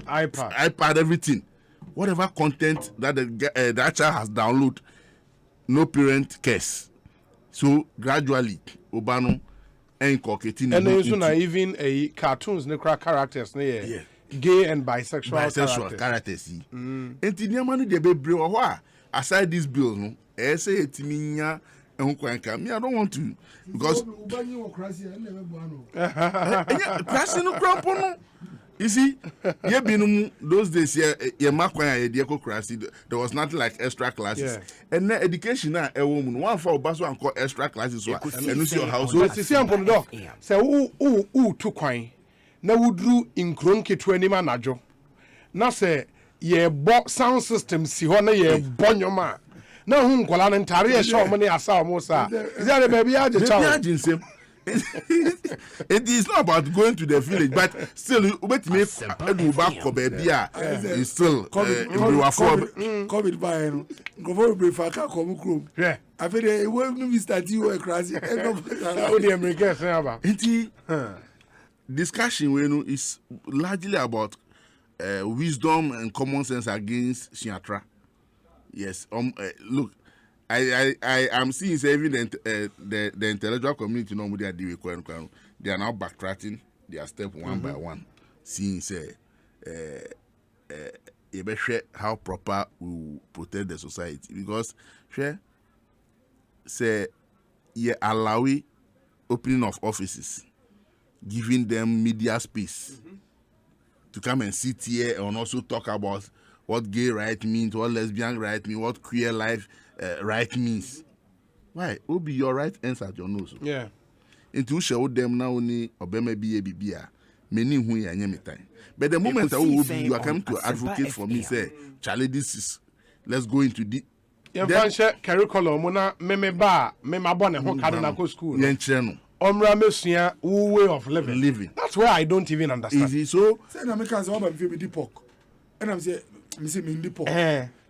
iPad, everything, whatever content that that child has downloaded, no parent cares. So gradually, Obano inculcating. And there's even a cartoons, characters, gay and bisexual characters. And Tiniamani de Bebre, aside this bill, no, I say it me. Me, I don't want to because You see, those days, there was nothing like extra classes. And then education now, a woman, one for Basso and call extra classes. And you see your household. So, who took wine? Now, would do in Cronky 20 manager. Now, say, ye bought sound system, see, honor ye born your man. Now, whom Golan and Taria show money as our Mosa. Is that a baby? I just child. It is not about going to the village, but still, wait me back for baby. It's still COVID by go for brief. I can't come home. Yeah, I feel it won't be starting a crazy. Discussion is largely about wisdom and common sense against Sinatra. Yes, look. I am seeing even the intellectual community no they are now backtracking their step one by one, seeing say how proper we protect the society because say allow opening of offices, giving them media space to come and sit here and also talk about what gay right means, what lesbian right means, what queer life right means. Why? Will be your right answer at your nose. Yeah. Into show them now only or maybe a BBA. Many who ya time. But the moment I will be you are coming to advocate for me, say, Charlie, this is let's go into the curriculum mona meme ba mema born a cardinal school. Yencheno. Omra mesia way of living. That's where I don't even understand. Easy so say na me can say about me pork. And I'm say me say me pork.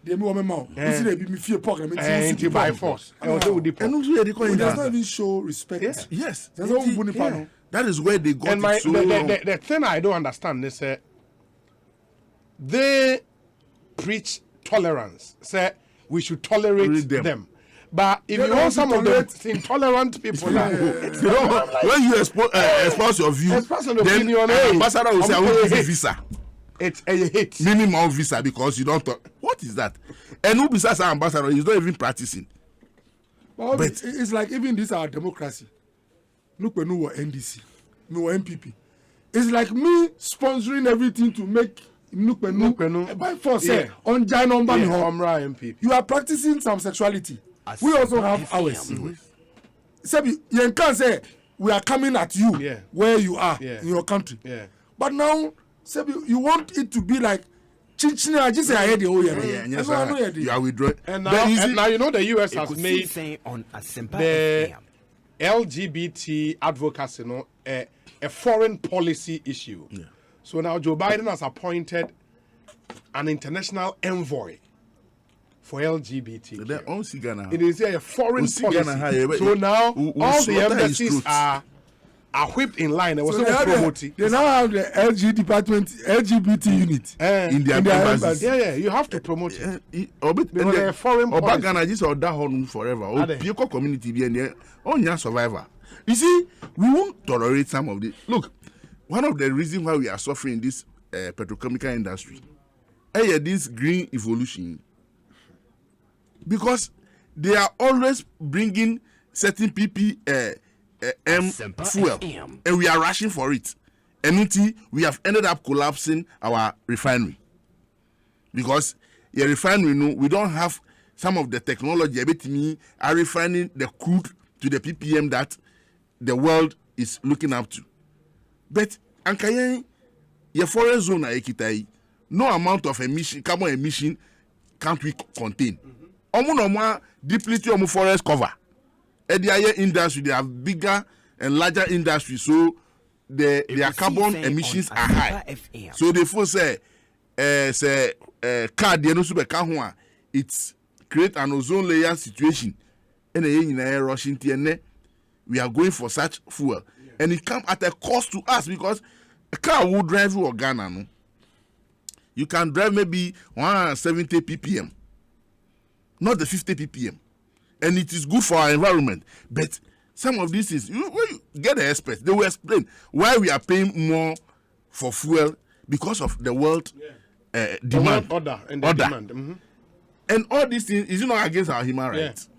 They me woman mouth. You see they be me fear pork and me by force. And also with the pork. And also they call it does not even show respect. Yes. That's all bunny panel. That is where they got and it so long. The thing I don't understand is they preach tolerance. Say we should tolerate them. But if you want some of the intolerant people, when you expose your view, then ambassador will say, I will give you visa. It's a hit. Minimum visa because you don't talk. What is that? And who besides our ambassador, he's not even practicing. Well, but it's like even this our democracy. Look when we were NDC, we were MPP. It's like me sponsoring everything to make by force on Jan number MPP. You are practicing some sexuality. We also have ours. Sebi, you can say we are coming at you where you are in your country. But now, Sebi, you want it to be like Chinchina. Just say I heard the whole year. You are withdrawing. And now you know the US has made the LGBT advocacy a foreign policy issue. So now Joe Biden has appointed an international envoy for LGBT. It is a foreign policy. So now all the embassies are whipped in line. They now have the LGBT unit in their embassies. Yeah, you have to promote it. Because a foreign policy. Ghana just order home forever. People community be there. On survivor. You see, we won't tolerate some of this. Look, one of the reasons why we are suffering in this petrochemical industry, this green evolution, because they are always bringing certain ppm fuel, and we are rushing for it. And until we have ended up collapsing our refinery, because your refinery, we don't have some of the technology. Me are refining the crude to the ppm that the world is looking up to. But ankaye your forest zone ekitai, no amount of emission, carbon emission can't we contain. Omo deplete omo forest cover. The industry, they have bigger and larger industry, so their carbon emissions are high. So they first say car the no super car it's create an ozone layer situation. And in rushing we are going for such fuel, and it comes at a cost to us because a car will drive you Ghana. No, you can drive maybe 170 ppm, not the 50 ppm, and it is good for our environment. But some of these things, when you get the experts, they will explain why we are paying more for fuel because of the world demand, the world order and the demand. Mm-hmm. And all these things is not against our human rights.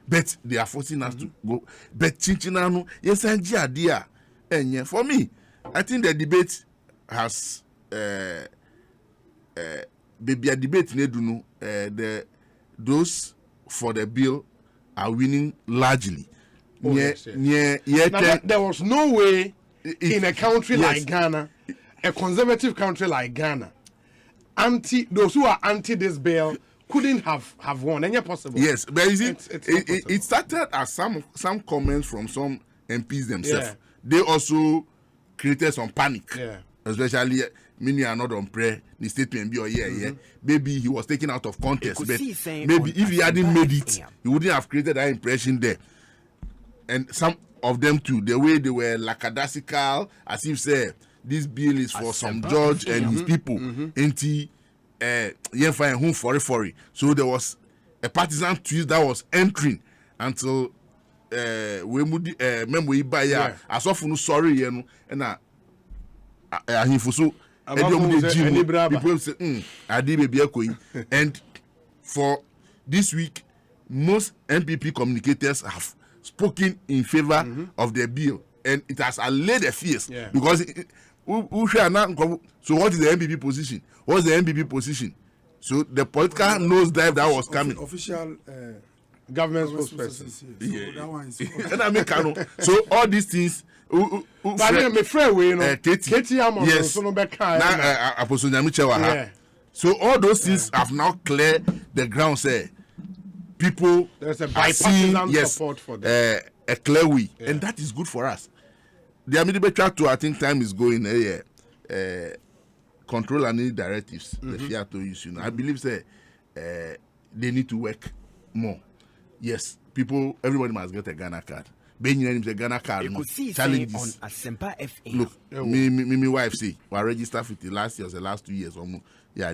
But they are forcing us to go. But Chinchinano, yes, and Gia, and for me, I think the debate has baby a debate nedu no those for the bill are winning largely. There was no way in a country like Ghana, a conservative country like Ghana, those who are anti this bill couldn't have won. Any possible? Yes, but you see, it started as some comments from some MPs themselves. They also created some panic, especially many are not on prayer. The statement be maybe he was taken out of context, but maybe if he hadn't made it, he wouldn't have created that impression there. And some of them too, the way they were lackadaisical, as if say this bill is for some judge and his people, so there was a partisan twist that was entering until we remember as often sorry and people say and for this week most MPP communicators have spoken in favor of the bill, and it has allayed the fears because so what is the MPP position? What's the MPP position? So the political nose dive that was coming. Official government spokesperson. So that one is so all these things. But my friend, you know, yes. So all those things have now cleared the ground. Say people there's a bipartisan support for them. A clear way, and that is good for us. The immediate track to I think time is going. Control any directives. The Fiat to use. I believe say they need to work more. Yes, everybody must get a Ghana card. Being a Ghana card, challenges. Look, me wife say we register for the last year, the last 2 years almost. Yeah,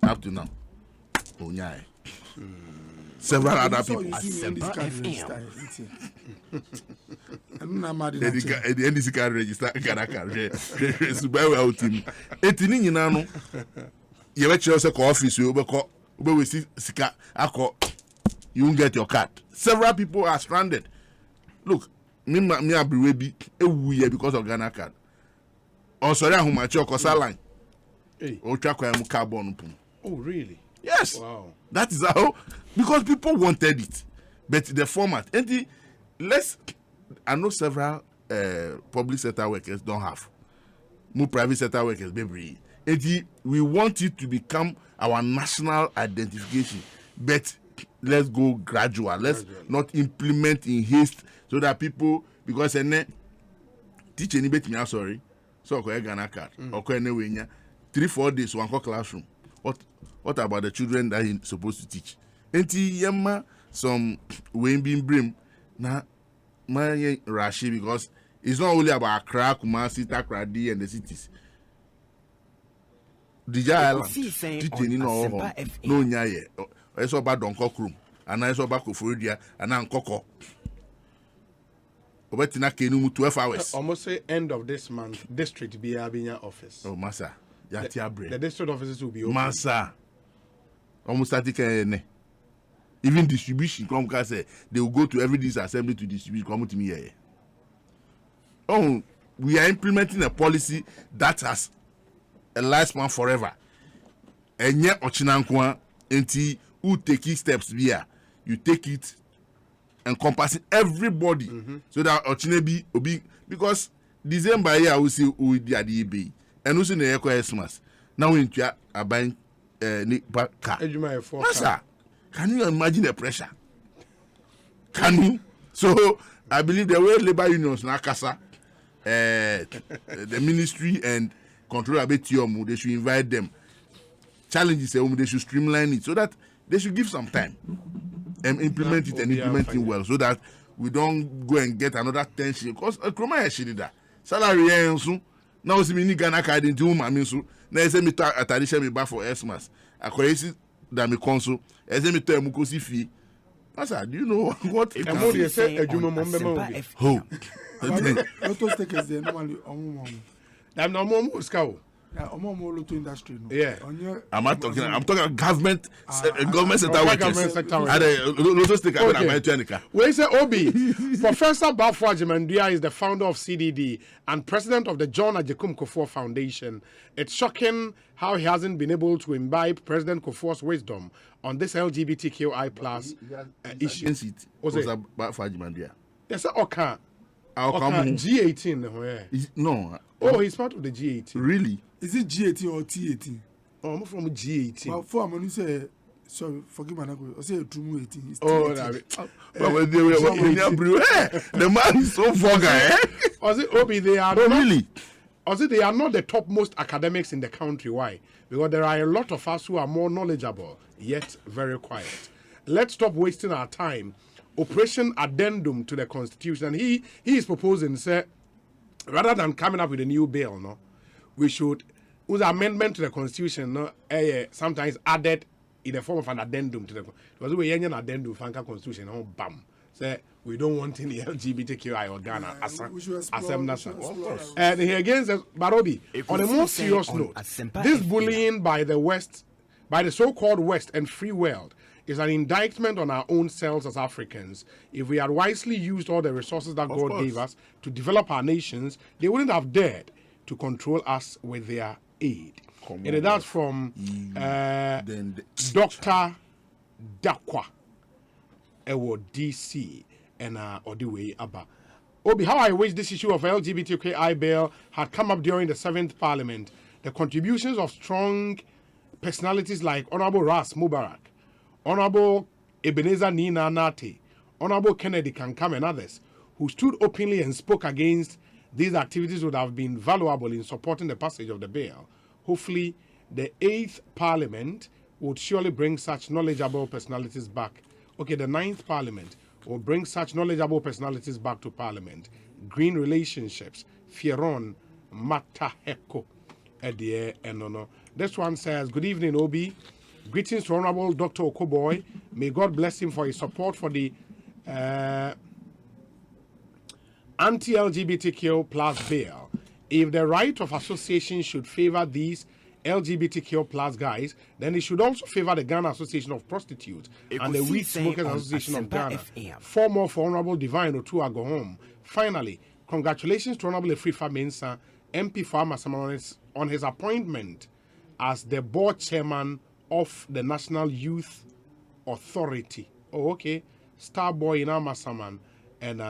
up to now. Oh yeah. Several other people. The NDC card register Ghana card. Well team. Etini nyina no. Ye we chere se ko office we call we see sika akọ. You won't get your card. Several people are stranded. Look, me abriwe bi because of Ghana card. Oh sorry ahumachi okosa line. O twa kwa mu carbon pum. Oh really? Yes. Wow. That is how, because people wanted it, but the format. And I know several public sector workers don't have. More private sector workers, baby. And we want it to become our national identification, but let's go gradual. Let's not implement in haste so that people, because teach anybody me sorry, so I Ghana card. Okay, anyway, 3-4 days one classroom. What about the children that he's supposed to teach? Enti yema some when being brim na my rashi because it's not only about Accra, Kumasi, Takrady and the cities. Dija Island, teaching no nyaye. It's about Donkokrum, and it's about Kofuridia and Ankoko. Obetina Kenumu 12 hours. Almost say end of this month, district be having office. Oh, Massa. The district offices will be open. Massa. Almost static. Even distribution, come say they will go to every disassembly to distribute. Come to me here. Oh, we are implementing a policy that has a lifespan forever. And yet, Ochinankwa, until who take steps here, you take it encompassing everybody, so that Ochine be because December here we see who did the EB. And also in the Ekosiisen. Now we are buying car. Master, can you imagine the pressure? Can you? So I believe the way labor unions Nakasa, the ministry and control abetium, they should invite them. Challenges they should streamline it so that they should give some time and implement it and implement it well so that we don't go and get another tension. Because Kroma Shida salary and now see me Ghana card into whom I mean so now say me atadisha me back for Xmas akoyesi that me console say me tell mukosi fee. Pastor, do you know what it is? Say ejuma mombe ho auto stickers they normally I'm no more Moscow. industry. Yeah. I'm talking government government sector government workers. sector Okay. We say Obi, Professor Bafo Agyeman-Duah is the founder of CDD and president of the John Agyekum Kufuor Foundation. It's shocking how he hasn't been able to imbibe President Kufuor's wisdom on this LGBTQI plus issue. Was it Bafo Agyeman-Duah? Yes, okay. G18. No. Oh, he's part of the G18. Really? Is it G18 or T18? Oh, I'm from G18. Well, for when you say, sorry, forgive my language. I say true 18. Oh, but when they were the man is so vulgar, eh? Was it Obi? They are not really. Was it they are not the topmost academics in the country? Why? Because there are a lot of us who are more knowledgeable, yet very quiet. Let's stop wasting our time. Operation addendum to the Constitution. He is proposing, say, rather than coming up with a new bill, no, we should, with amendment to the Constitution, no, sometimes added in the form of an addendum to the because we have an addendum to the Constitution, no, bam, say we don't want any LGBTQI or Ghana as and he again says, Barobi, on a more serious note, this bullying by the West, by the so-called West and free world, is an indictment on our own selves as Africans. If we had wisely used all the resources that God gave us to develop our nations, they wouldn't have dared to control us with their aid. And that's from Dr. Dakwa, Ewo DC, and Odiwe Abba. Obi, how I wish this issue of LGBTQI bill had come up during the 7th Parliament. The contributions of strong personalities like Honorable Ras Mubarak, Honorable Ebenezer Nina Nate, Honorable Kennedy Kankam and others who stood openly and spoke against these activities would have been valuable in supporting the passage of the bill. Hopefully, the 8th Parliament would surely bring such knowledgeable personalities back. Okay, the 9th Parliament will bring such knowledgeable personalities back to Parliament. Green relationships, Fieron, Mataheko, Edie, and this one says, good evening, Obi. Greetings to Honorable Dr. Okoboy. May God bless him for his support for the anti-LGBTQ plus bill. If the right of association should favor these LGBTQ plus guys, then it should also favor the Ghana Association of Prostitutes and the Weed Smokers Association of Ghana. 4 more for Honorable Divine Otua go home. Finally, congratulations to Honorable Efrifa Mensah, MP for Amasaman, on his appointment as the board chairman of the National Youth Authority. Oh, okay. Star boy in Amasaman and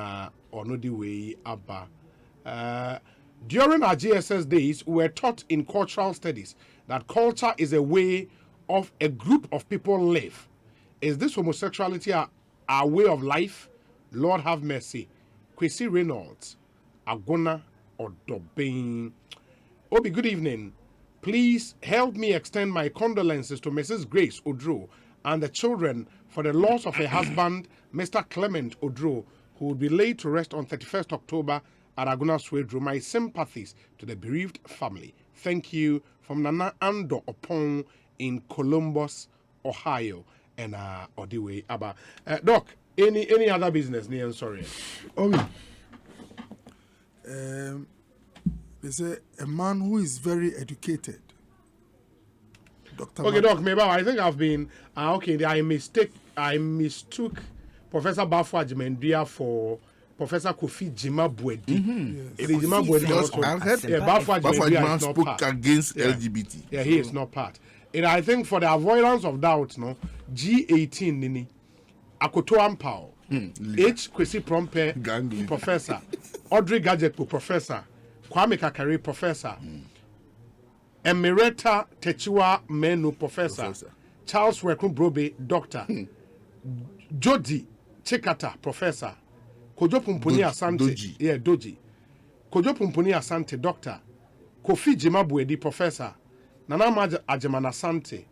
Onodiwe Abba. During our GSS days, we were taught in cultural studies that culture is a way of a group of people live. Is this homosexuality our way of life? Lord have mercy. Kwesi Reynolds, Agona Odobin. Obi, good evening. Please help me extend my condolences to Mrs. Grace Odro and the children for the loss of her husband, Mr. Clement Odro, who will be laid to rest on 31st October at Aguna Swedro. My sympathies to the bereaved family. Thank you from Nana Ando Opon in Columbus, Ohio, and Odiwe Abba. Doc, any other business? Near sorry. Okay. They say a man who is very educated. Dr. Okay, Doc, maybe I think I've been okay. I mistook Professor Bafo Agyeman-Duah for Professor Kofi Jima-Buedi. Yes. Bafo Agyeman spoke against LGBT. Yeah, he is not part. And I think for the avoidance of doubt, no, G18 nini, Akoto Ampao, H. Kwesi Prompe, Professor, Audrey Gadgetpo, Professor, Kwame Kakari, Professor, Emireta Techiwa Menu, Professor, Charles Wekun Brobe, Doctor, Jody Chikata, Professor, Kojo Pumpuni Asante, Doji, Kojo Pumpuni Asante, Doctor, Kofi Jima-Buedi, Professor, Nana Agyeman Asante,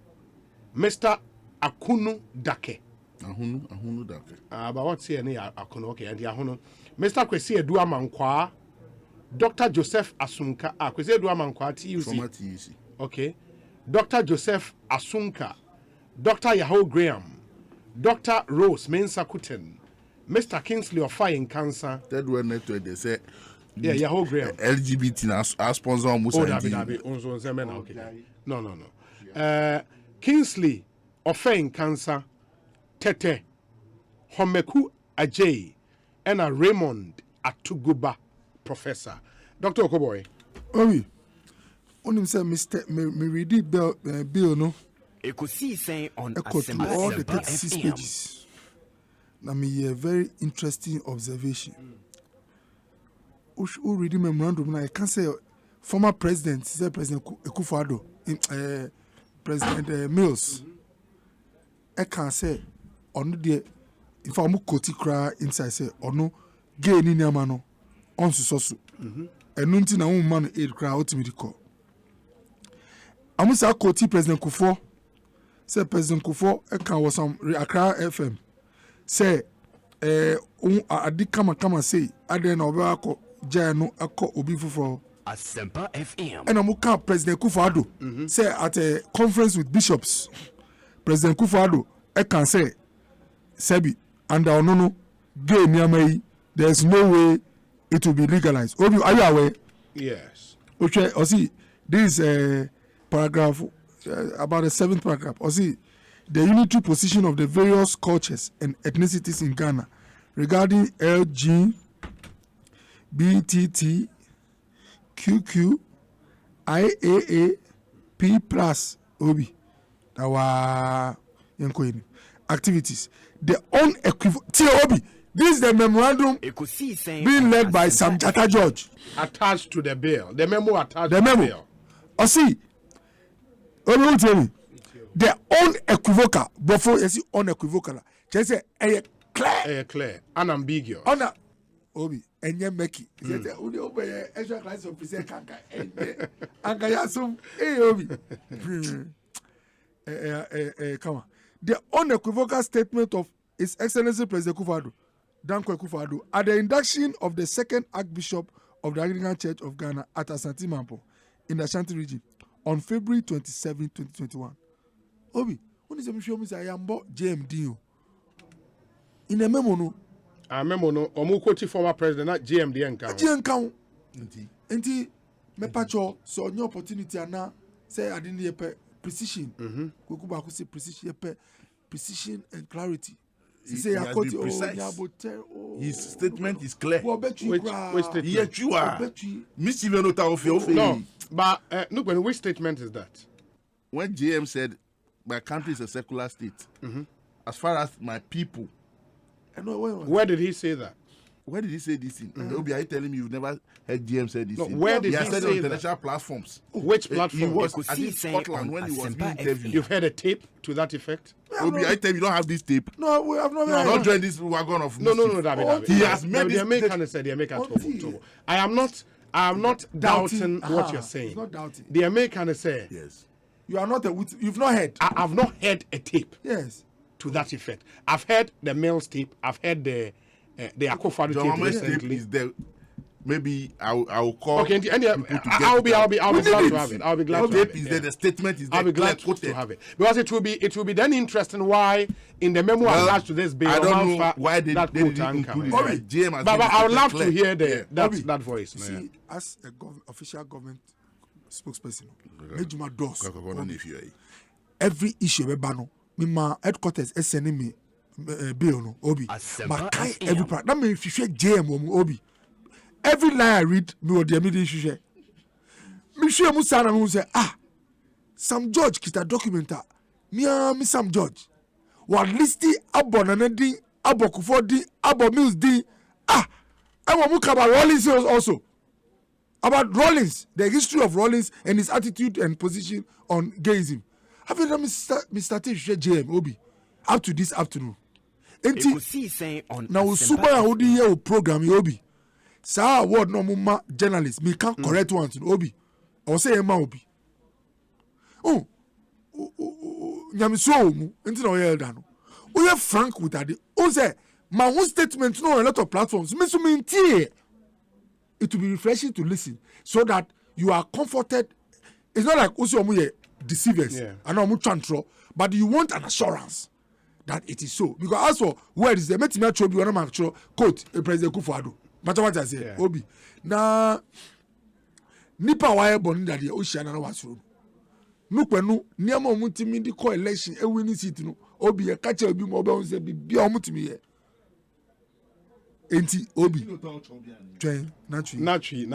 Mr. Akunu Dake. Ahunu Dake. But what's here? Akunu, okay, and the Ahunu. Mr. Kwesi Edua Mankwa, Dr. Joseph Asunka, Kwesi Edua Mankwa, TUC. Okay. Dr. Joseph Asunka, Dr. Yahoo Graham, Dr. Rose Mensah Kuten, Mr. Kingsley of Fire in Cancer. That one network they say Yeah, whole Graham. LGBT na sponsor almost. Oh, Dabi. Okay. No. Kingsley, Ofen Cancer, Tete, Homeku Ajay, and a Raymond Atuguba, Professor. Dr. Okoboy. Oui. On him say Mr. Me read the bill no. Ekosiisen on Echo to all the Asempa 36 FM. pages. Now me a very interesting observation. Who read the memorandum now? I can say former president, say President Akufo-Addo, President Mills. I can say on the if I'm koti cry inside say ono gay ni nyama no on susosu. Enunti na woman aid cry ultimately call. Amusa koti President Kufo. Say President Kufo can was some Accra FM. Say adi kama say aden obako jano ako obi fufo. Asempa FM. And amuka President Akufo-Addo say at a conference with bishops. President Akufo-Addo can say Sebi and no gay niamai. There's no way it will be legalized. Are you aware? Yes. Okay, or see this paragraph about the 7th paragraph. Or see the unitary position of the various cultures and ethnicities in Ghana regarding LGBT, QQ, IAA, P plus Obi. Our activities. The unequivocal Obi. This is the memorandum being led by Sam Jata George. Attached to the bill. The memo attached The to memo. the bill. Or see, the unequivocal, before you see unequivocal, just say Clear. Unambiguous. Honor Obi, and ye make it. Udi obey extra class of present kanka. Angayasum, Obi. Come on. The unequivocal statement of His Excellency President Akufo-Addo, Danko Akufo-Addo, at the induction of the second Archbishop of the Anglican Church of Ghana at Asante Mampo in the Ashanti region on February 27, 2021. Obi, when is the mission? I am about JMD. In a memo, no. I remember no. Omukoti former president, not GMD account. GMD. Enti me pacho so new opportunity ana say I didn't hear precision. Kukuba ku say precision and clarity. He has been precise. His statement is clear. Which statement? Yes, you are. No, but look, which statement is that? When JM said, my country is a secular state, as far as my people. Where did he say that? Where did he say this thing? Obi, are you telling me you've never heard GM say this thing? Where did he said say it on that? international platforms. Which platform? He was at Scotland when he was being interviewed. You've heard a tape to that effect? Obi, I tell you, you don't have this tape. No, we have not. Not join this wagon of No, David. He has made the American said the American told. I am not doubting what you're saying. Not doubting. The American said, yes. You are not you've not heard. I've not heard a tape Yes. to that effect. I've heard the Mills tape. I've heard the Akufo-Addo tape recently. Is there. Maybe I'll call. Okay, and I'll be glad to have it. I'll be glad to have it. Is there, the statement is there. I'll be glad to have it because it will be then interesting why in the memo attached to this bill. I don't know why they didn't include it. But I would love to hear that voice. See, as a official government spokesperson, Mejuma does every issue we ban. My headquarters is sending me bill no Obi. My every part. That means if you share JM Obi. Every line I read, me or the immediate share. Me share Musana me say Sam George kita documenta. Me Sam George. What listi abo nanedi abo Kufo abo Mills I want to about Rollins also. About Rollins, the history of Rollins and his attitude and position on gayism. Have you done me started to share JM Obi up to this afternoon? Ekosiisen on now super odi here program Obi. Sa word no muma journalist me can correct one to Obi. Or say Emma Obi. Oh, Nyamiso mu enti na oyel da no. We are frank with that. O say my own statement no on a lot of platforms. Me so me ntie. It will be refreshing to listen so that you are comforted. It's not like also omu deceivers and omu chantro, but you want an assurance that it is so. Because as for where is the metimia chobi wana makro quote President Akufo-Addo. Matter what I say, Obi. Na nipa wire born that the ocean and was room. No kwenu niama omutimi di call election e win seat no. Obi e catch obi mo be say bi omutimi ye. Enti Obi. Train Nachi.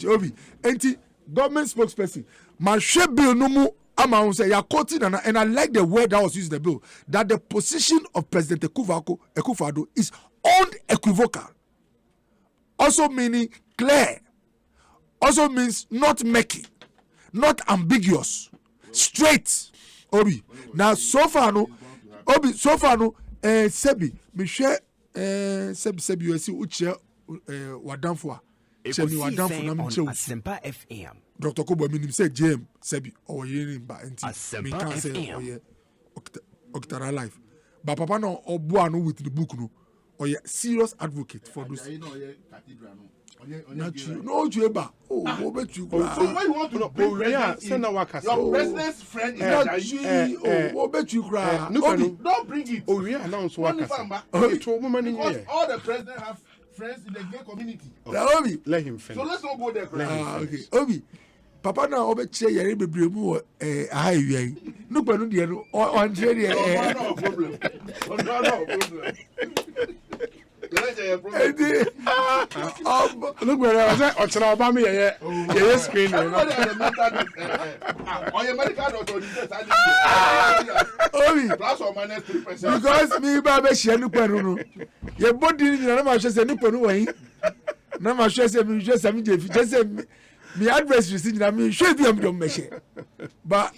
Obi. Enti government spokesperson. Man share bill no mu ama say ya quoting and I like the word that was used in the bill that the position of President Akufo-Addo is unequivocal. Also meaning clear. Also means not making, not ambiguous, straight. Obi. Now so far no Sebi me share Sebi you see uche wadanfo Ekosiisen on Asempa FM. Dr. Kobo minim say James Sebi or yerin ba enti me can say oye Octara life. But papa no obo no with the book no oye serious advocate for those. No Jueba. Oh, bet you. So why you want to know? Your president's friend is oh, bet you cry. Don't bring it. Oh, yeah, announce because all the presidents have friends in the gay community. Obi, let him finish. So let's not go there. Okay, Obi. Papa na obe che yare bebre mu ahai no panu de no on tre de no problem. No problem. Look where I was at Obama, yeah, screen. Plus or minus 3%. Because me, Baba, she had no panu. Your body, no much as a new panu way. No much as a just a just me address you see, I mean, should be a machine. But,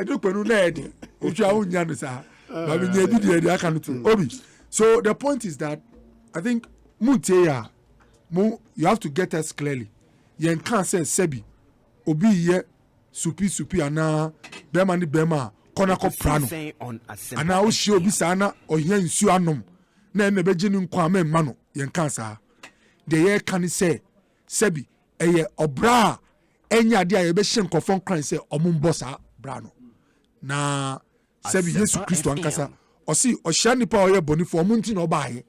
look, panu lady, which I won't understand. But we did the account to Obi. So the point is that I think you have to get us clearly. You can't say Sebi Obi ye supi ana bema ni bema kona ko prano ana o shi obi sana o ye nsu anom na eme beje ni nkwa amemma no ye can't say the ye can say Sebi eye obra enya de aye be hye nkofon kran say omumbo sa bra no na Sebi Yesu Kristo ankasa o si o hya nipa o ye boni fo omunti na obaye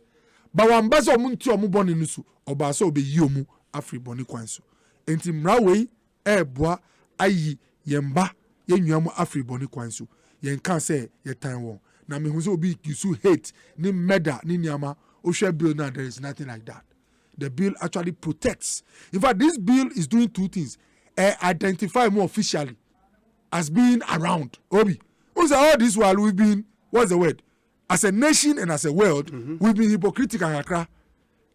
ba wambaza omunti omuboni nusu obasa obeyi omu afri boni kwanso enti mrawei eboa ayi yemba yenuamu afri boni kwanso yen kan say ye tan won na me hu say obi kisu hate ni murder ni niama ohwe bill now there is nothing like that. The bill actually protects. In fact, this bill is doing two things. Identify more officially as being around Obi. All this while we've been, what's the word? As a nation and as a world, we've been hypocritical and akra.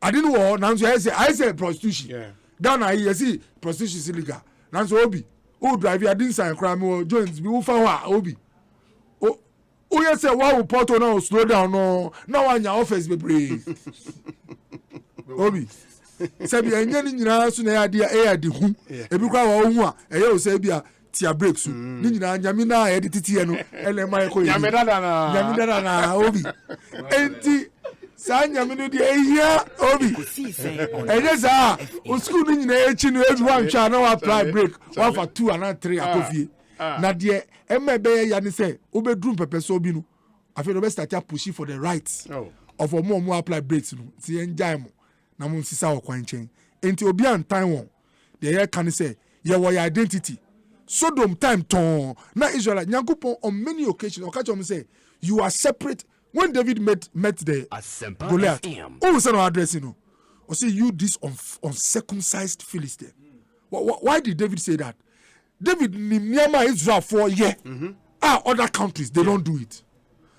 I didn't know. Now I say prostitution. Yeah. Ghana, you see prostitution is illegal. Now Obi, who drive? I didn't sign crime or joints. We will find Obi. Oh, you say why we put on now slow down? No, now on your office be brave. Obi. Sabi enye ni nyina so na ya de hu. Ebi kwa wo hu a eye o say bia tia break so. Ni nyina nyame na ya de titie no ele mai ko yi. Nyame dada na Obi. Enti sa nyame no de ehia Obi. Enye sa o school ni nyina echi no ebi wan twa na wa apply break. One for 2 and 3 akofie. Na de emme be ya ni say obedrum pepe so Obi no. Afi no be start pushing for the rights of more apply breaks no. Ti enjay mo. Na mo sisa wo kwan chen enti obi antan won de ye kan say ye wo your identity Sodom time ton na Israel Nyankopon on many occasions o catch am say you are separate. When David met the Goliath, oh son addressing no o say you this uncircumcised Philistine. Why did David say that? David niama Israel for other countries they don't do it,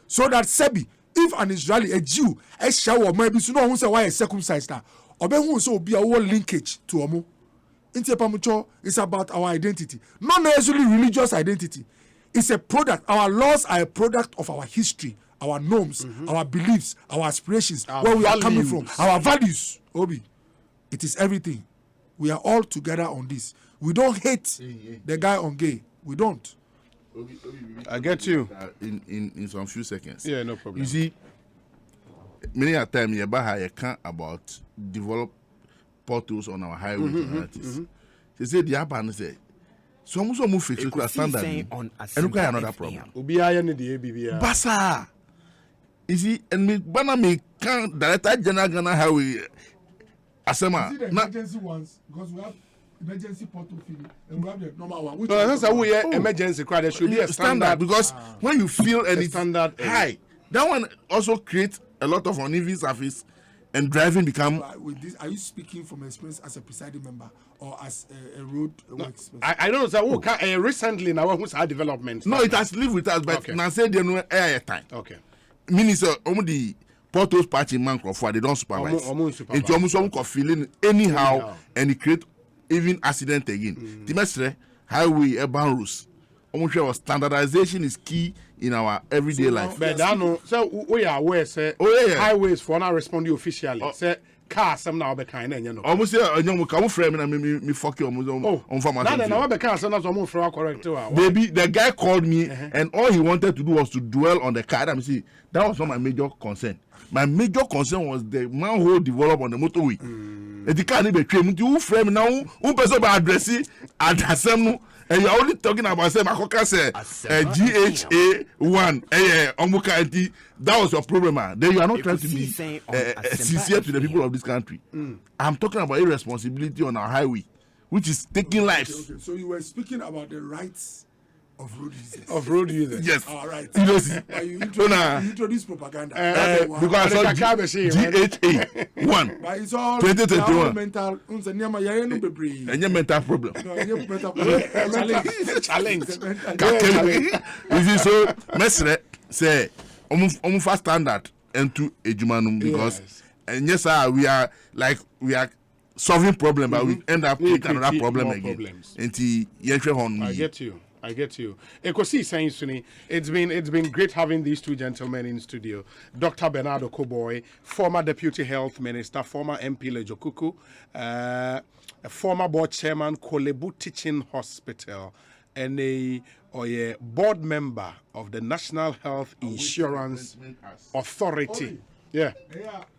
so that Sebi if an Israeli, a Jew, a shower, maybe so no one say why a circumcised that, or be who so be our linkage to Omo. Interpamucho is about our identity, not necessarily religious identity. It's a product. Our laws are a product of our history, our norms, our beliefs, our aspirations, where we are coming from, our values. Obi, it is everything. We are all together on this. We don't hate the guy on gay. We don't. I get you in some few seconds. Yeah, no problem. You see, many a time you can't about develop portals on our highways and They say the Japan say so much move fix to standard and look at another problem. Obiaya ne the ABBA. Basa You see, and me can't Director General Ghana Highway. Asema. Is it the emergency ones? Because we have emergency portal fee and we have the normal one. Which that's how we emergency cry. There should be a standard because when you feel any standard high, that one also creates a lot of uneven surface and driving become. With this, are you speaking from experience as a presiding member or as a road works? I don't know. So recently now who's our development? No, it has lived with us, but now say they know air time. Okay. Minister, the portals patching man for they don't supervise. It's almost feeling anyhow and it create even accident again. The mestre highway urban routes. Almost standardization is key in our everyday life. But I know. So we are aware. Say highways for now responding officially. Say cars some now be kind of you know. Almost say you come frame and me fuck you on farmers. Now be cars some now some for correct too. Baby, the guy called me and all he wanted to do was to dwell on the car. I see that was not my major concern. My major concern was the manhole developed on the motorway. The car need be trained. You frame now. Who person by addressing addressing. And you're only talking about say Makoka say GHA1 Omuka. That was your problem, man. Then you are not trying to be sincere to the people of this country. I'm talking about irresponsibility on our highway, which is taking lives. Okay. So you were speaking about the rights of road users. Of road users. Yes. All right. You introduce propaganda. Because I saw GHA1 but it's all 2021. Mental. And your mental problem. Challenge. You see, so Mesre say fast standard into Ejumanum because and yes, sir, we are solving problem, but we end up with another problem again. I get you. Ekosiisen, it's been great having these two gentlemen in studio. Dr. Bernardo Koboy, former Deputy Health Minister, former MP Lejokuku, a former board chairman, Kolebu Teaching Hospital, and a board member of the National Health Insurance Authority. Yeah.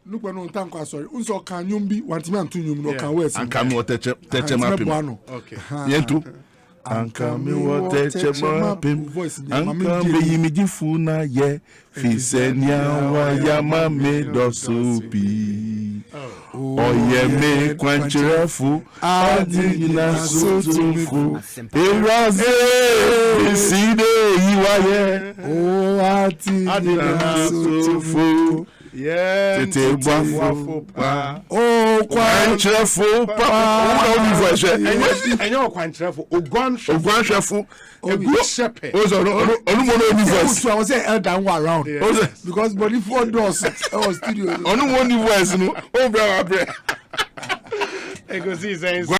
Look, no thank you. Sorry. Unso can yumbi want me to yum no can wait. And come what teach mapim. Okay. Yentu. Anka mi wo teche mapim. Anka mi yimiji funa ye. Fisenya wa yama me dosupi. Oye me kwanchirefu. Adi na sotufu. Eraze. Iside iwaye. O ati na sotufu. Yeah, tete boafo pa o kwanchefo pa o ni voice enyo kwanchefo ogwanchefo egu shepe o so onu ni voice I was say elder one around because body four doors our studio onu ni voice no o bra wa bre Ekosiisen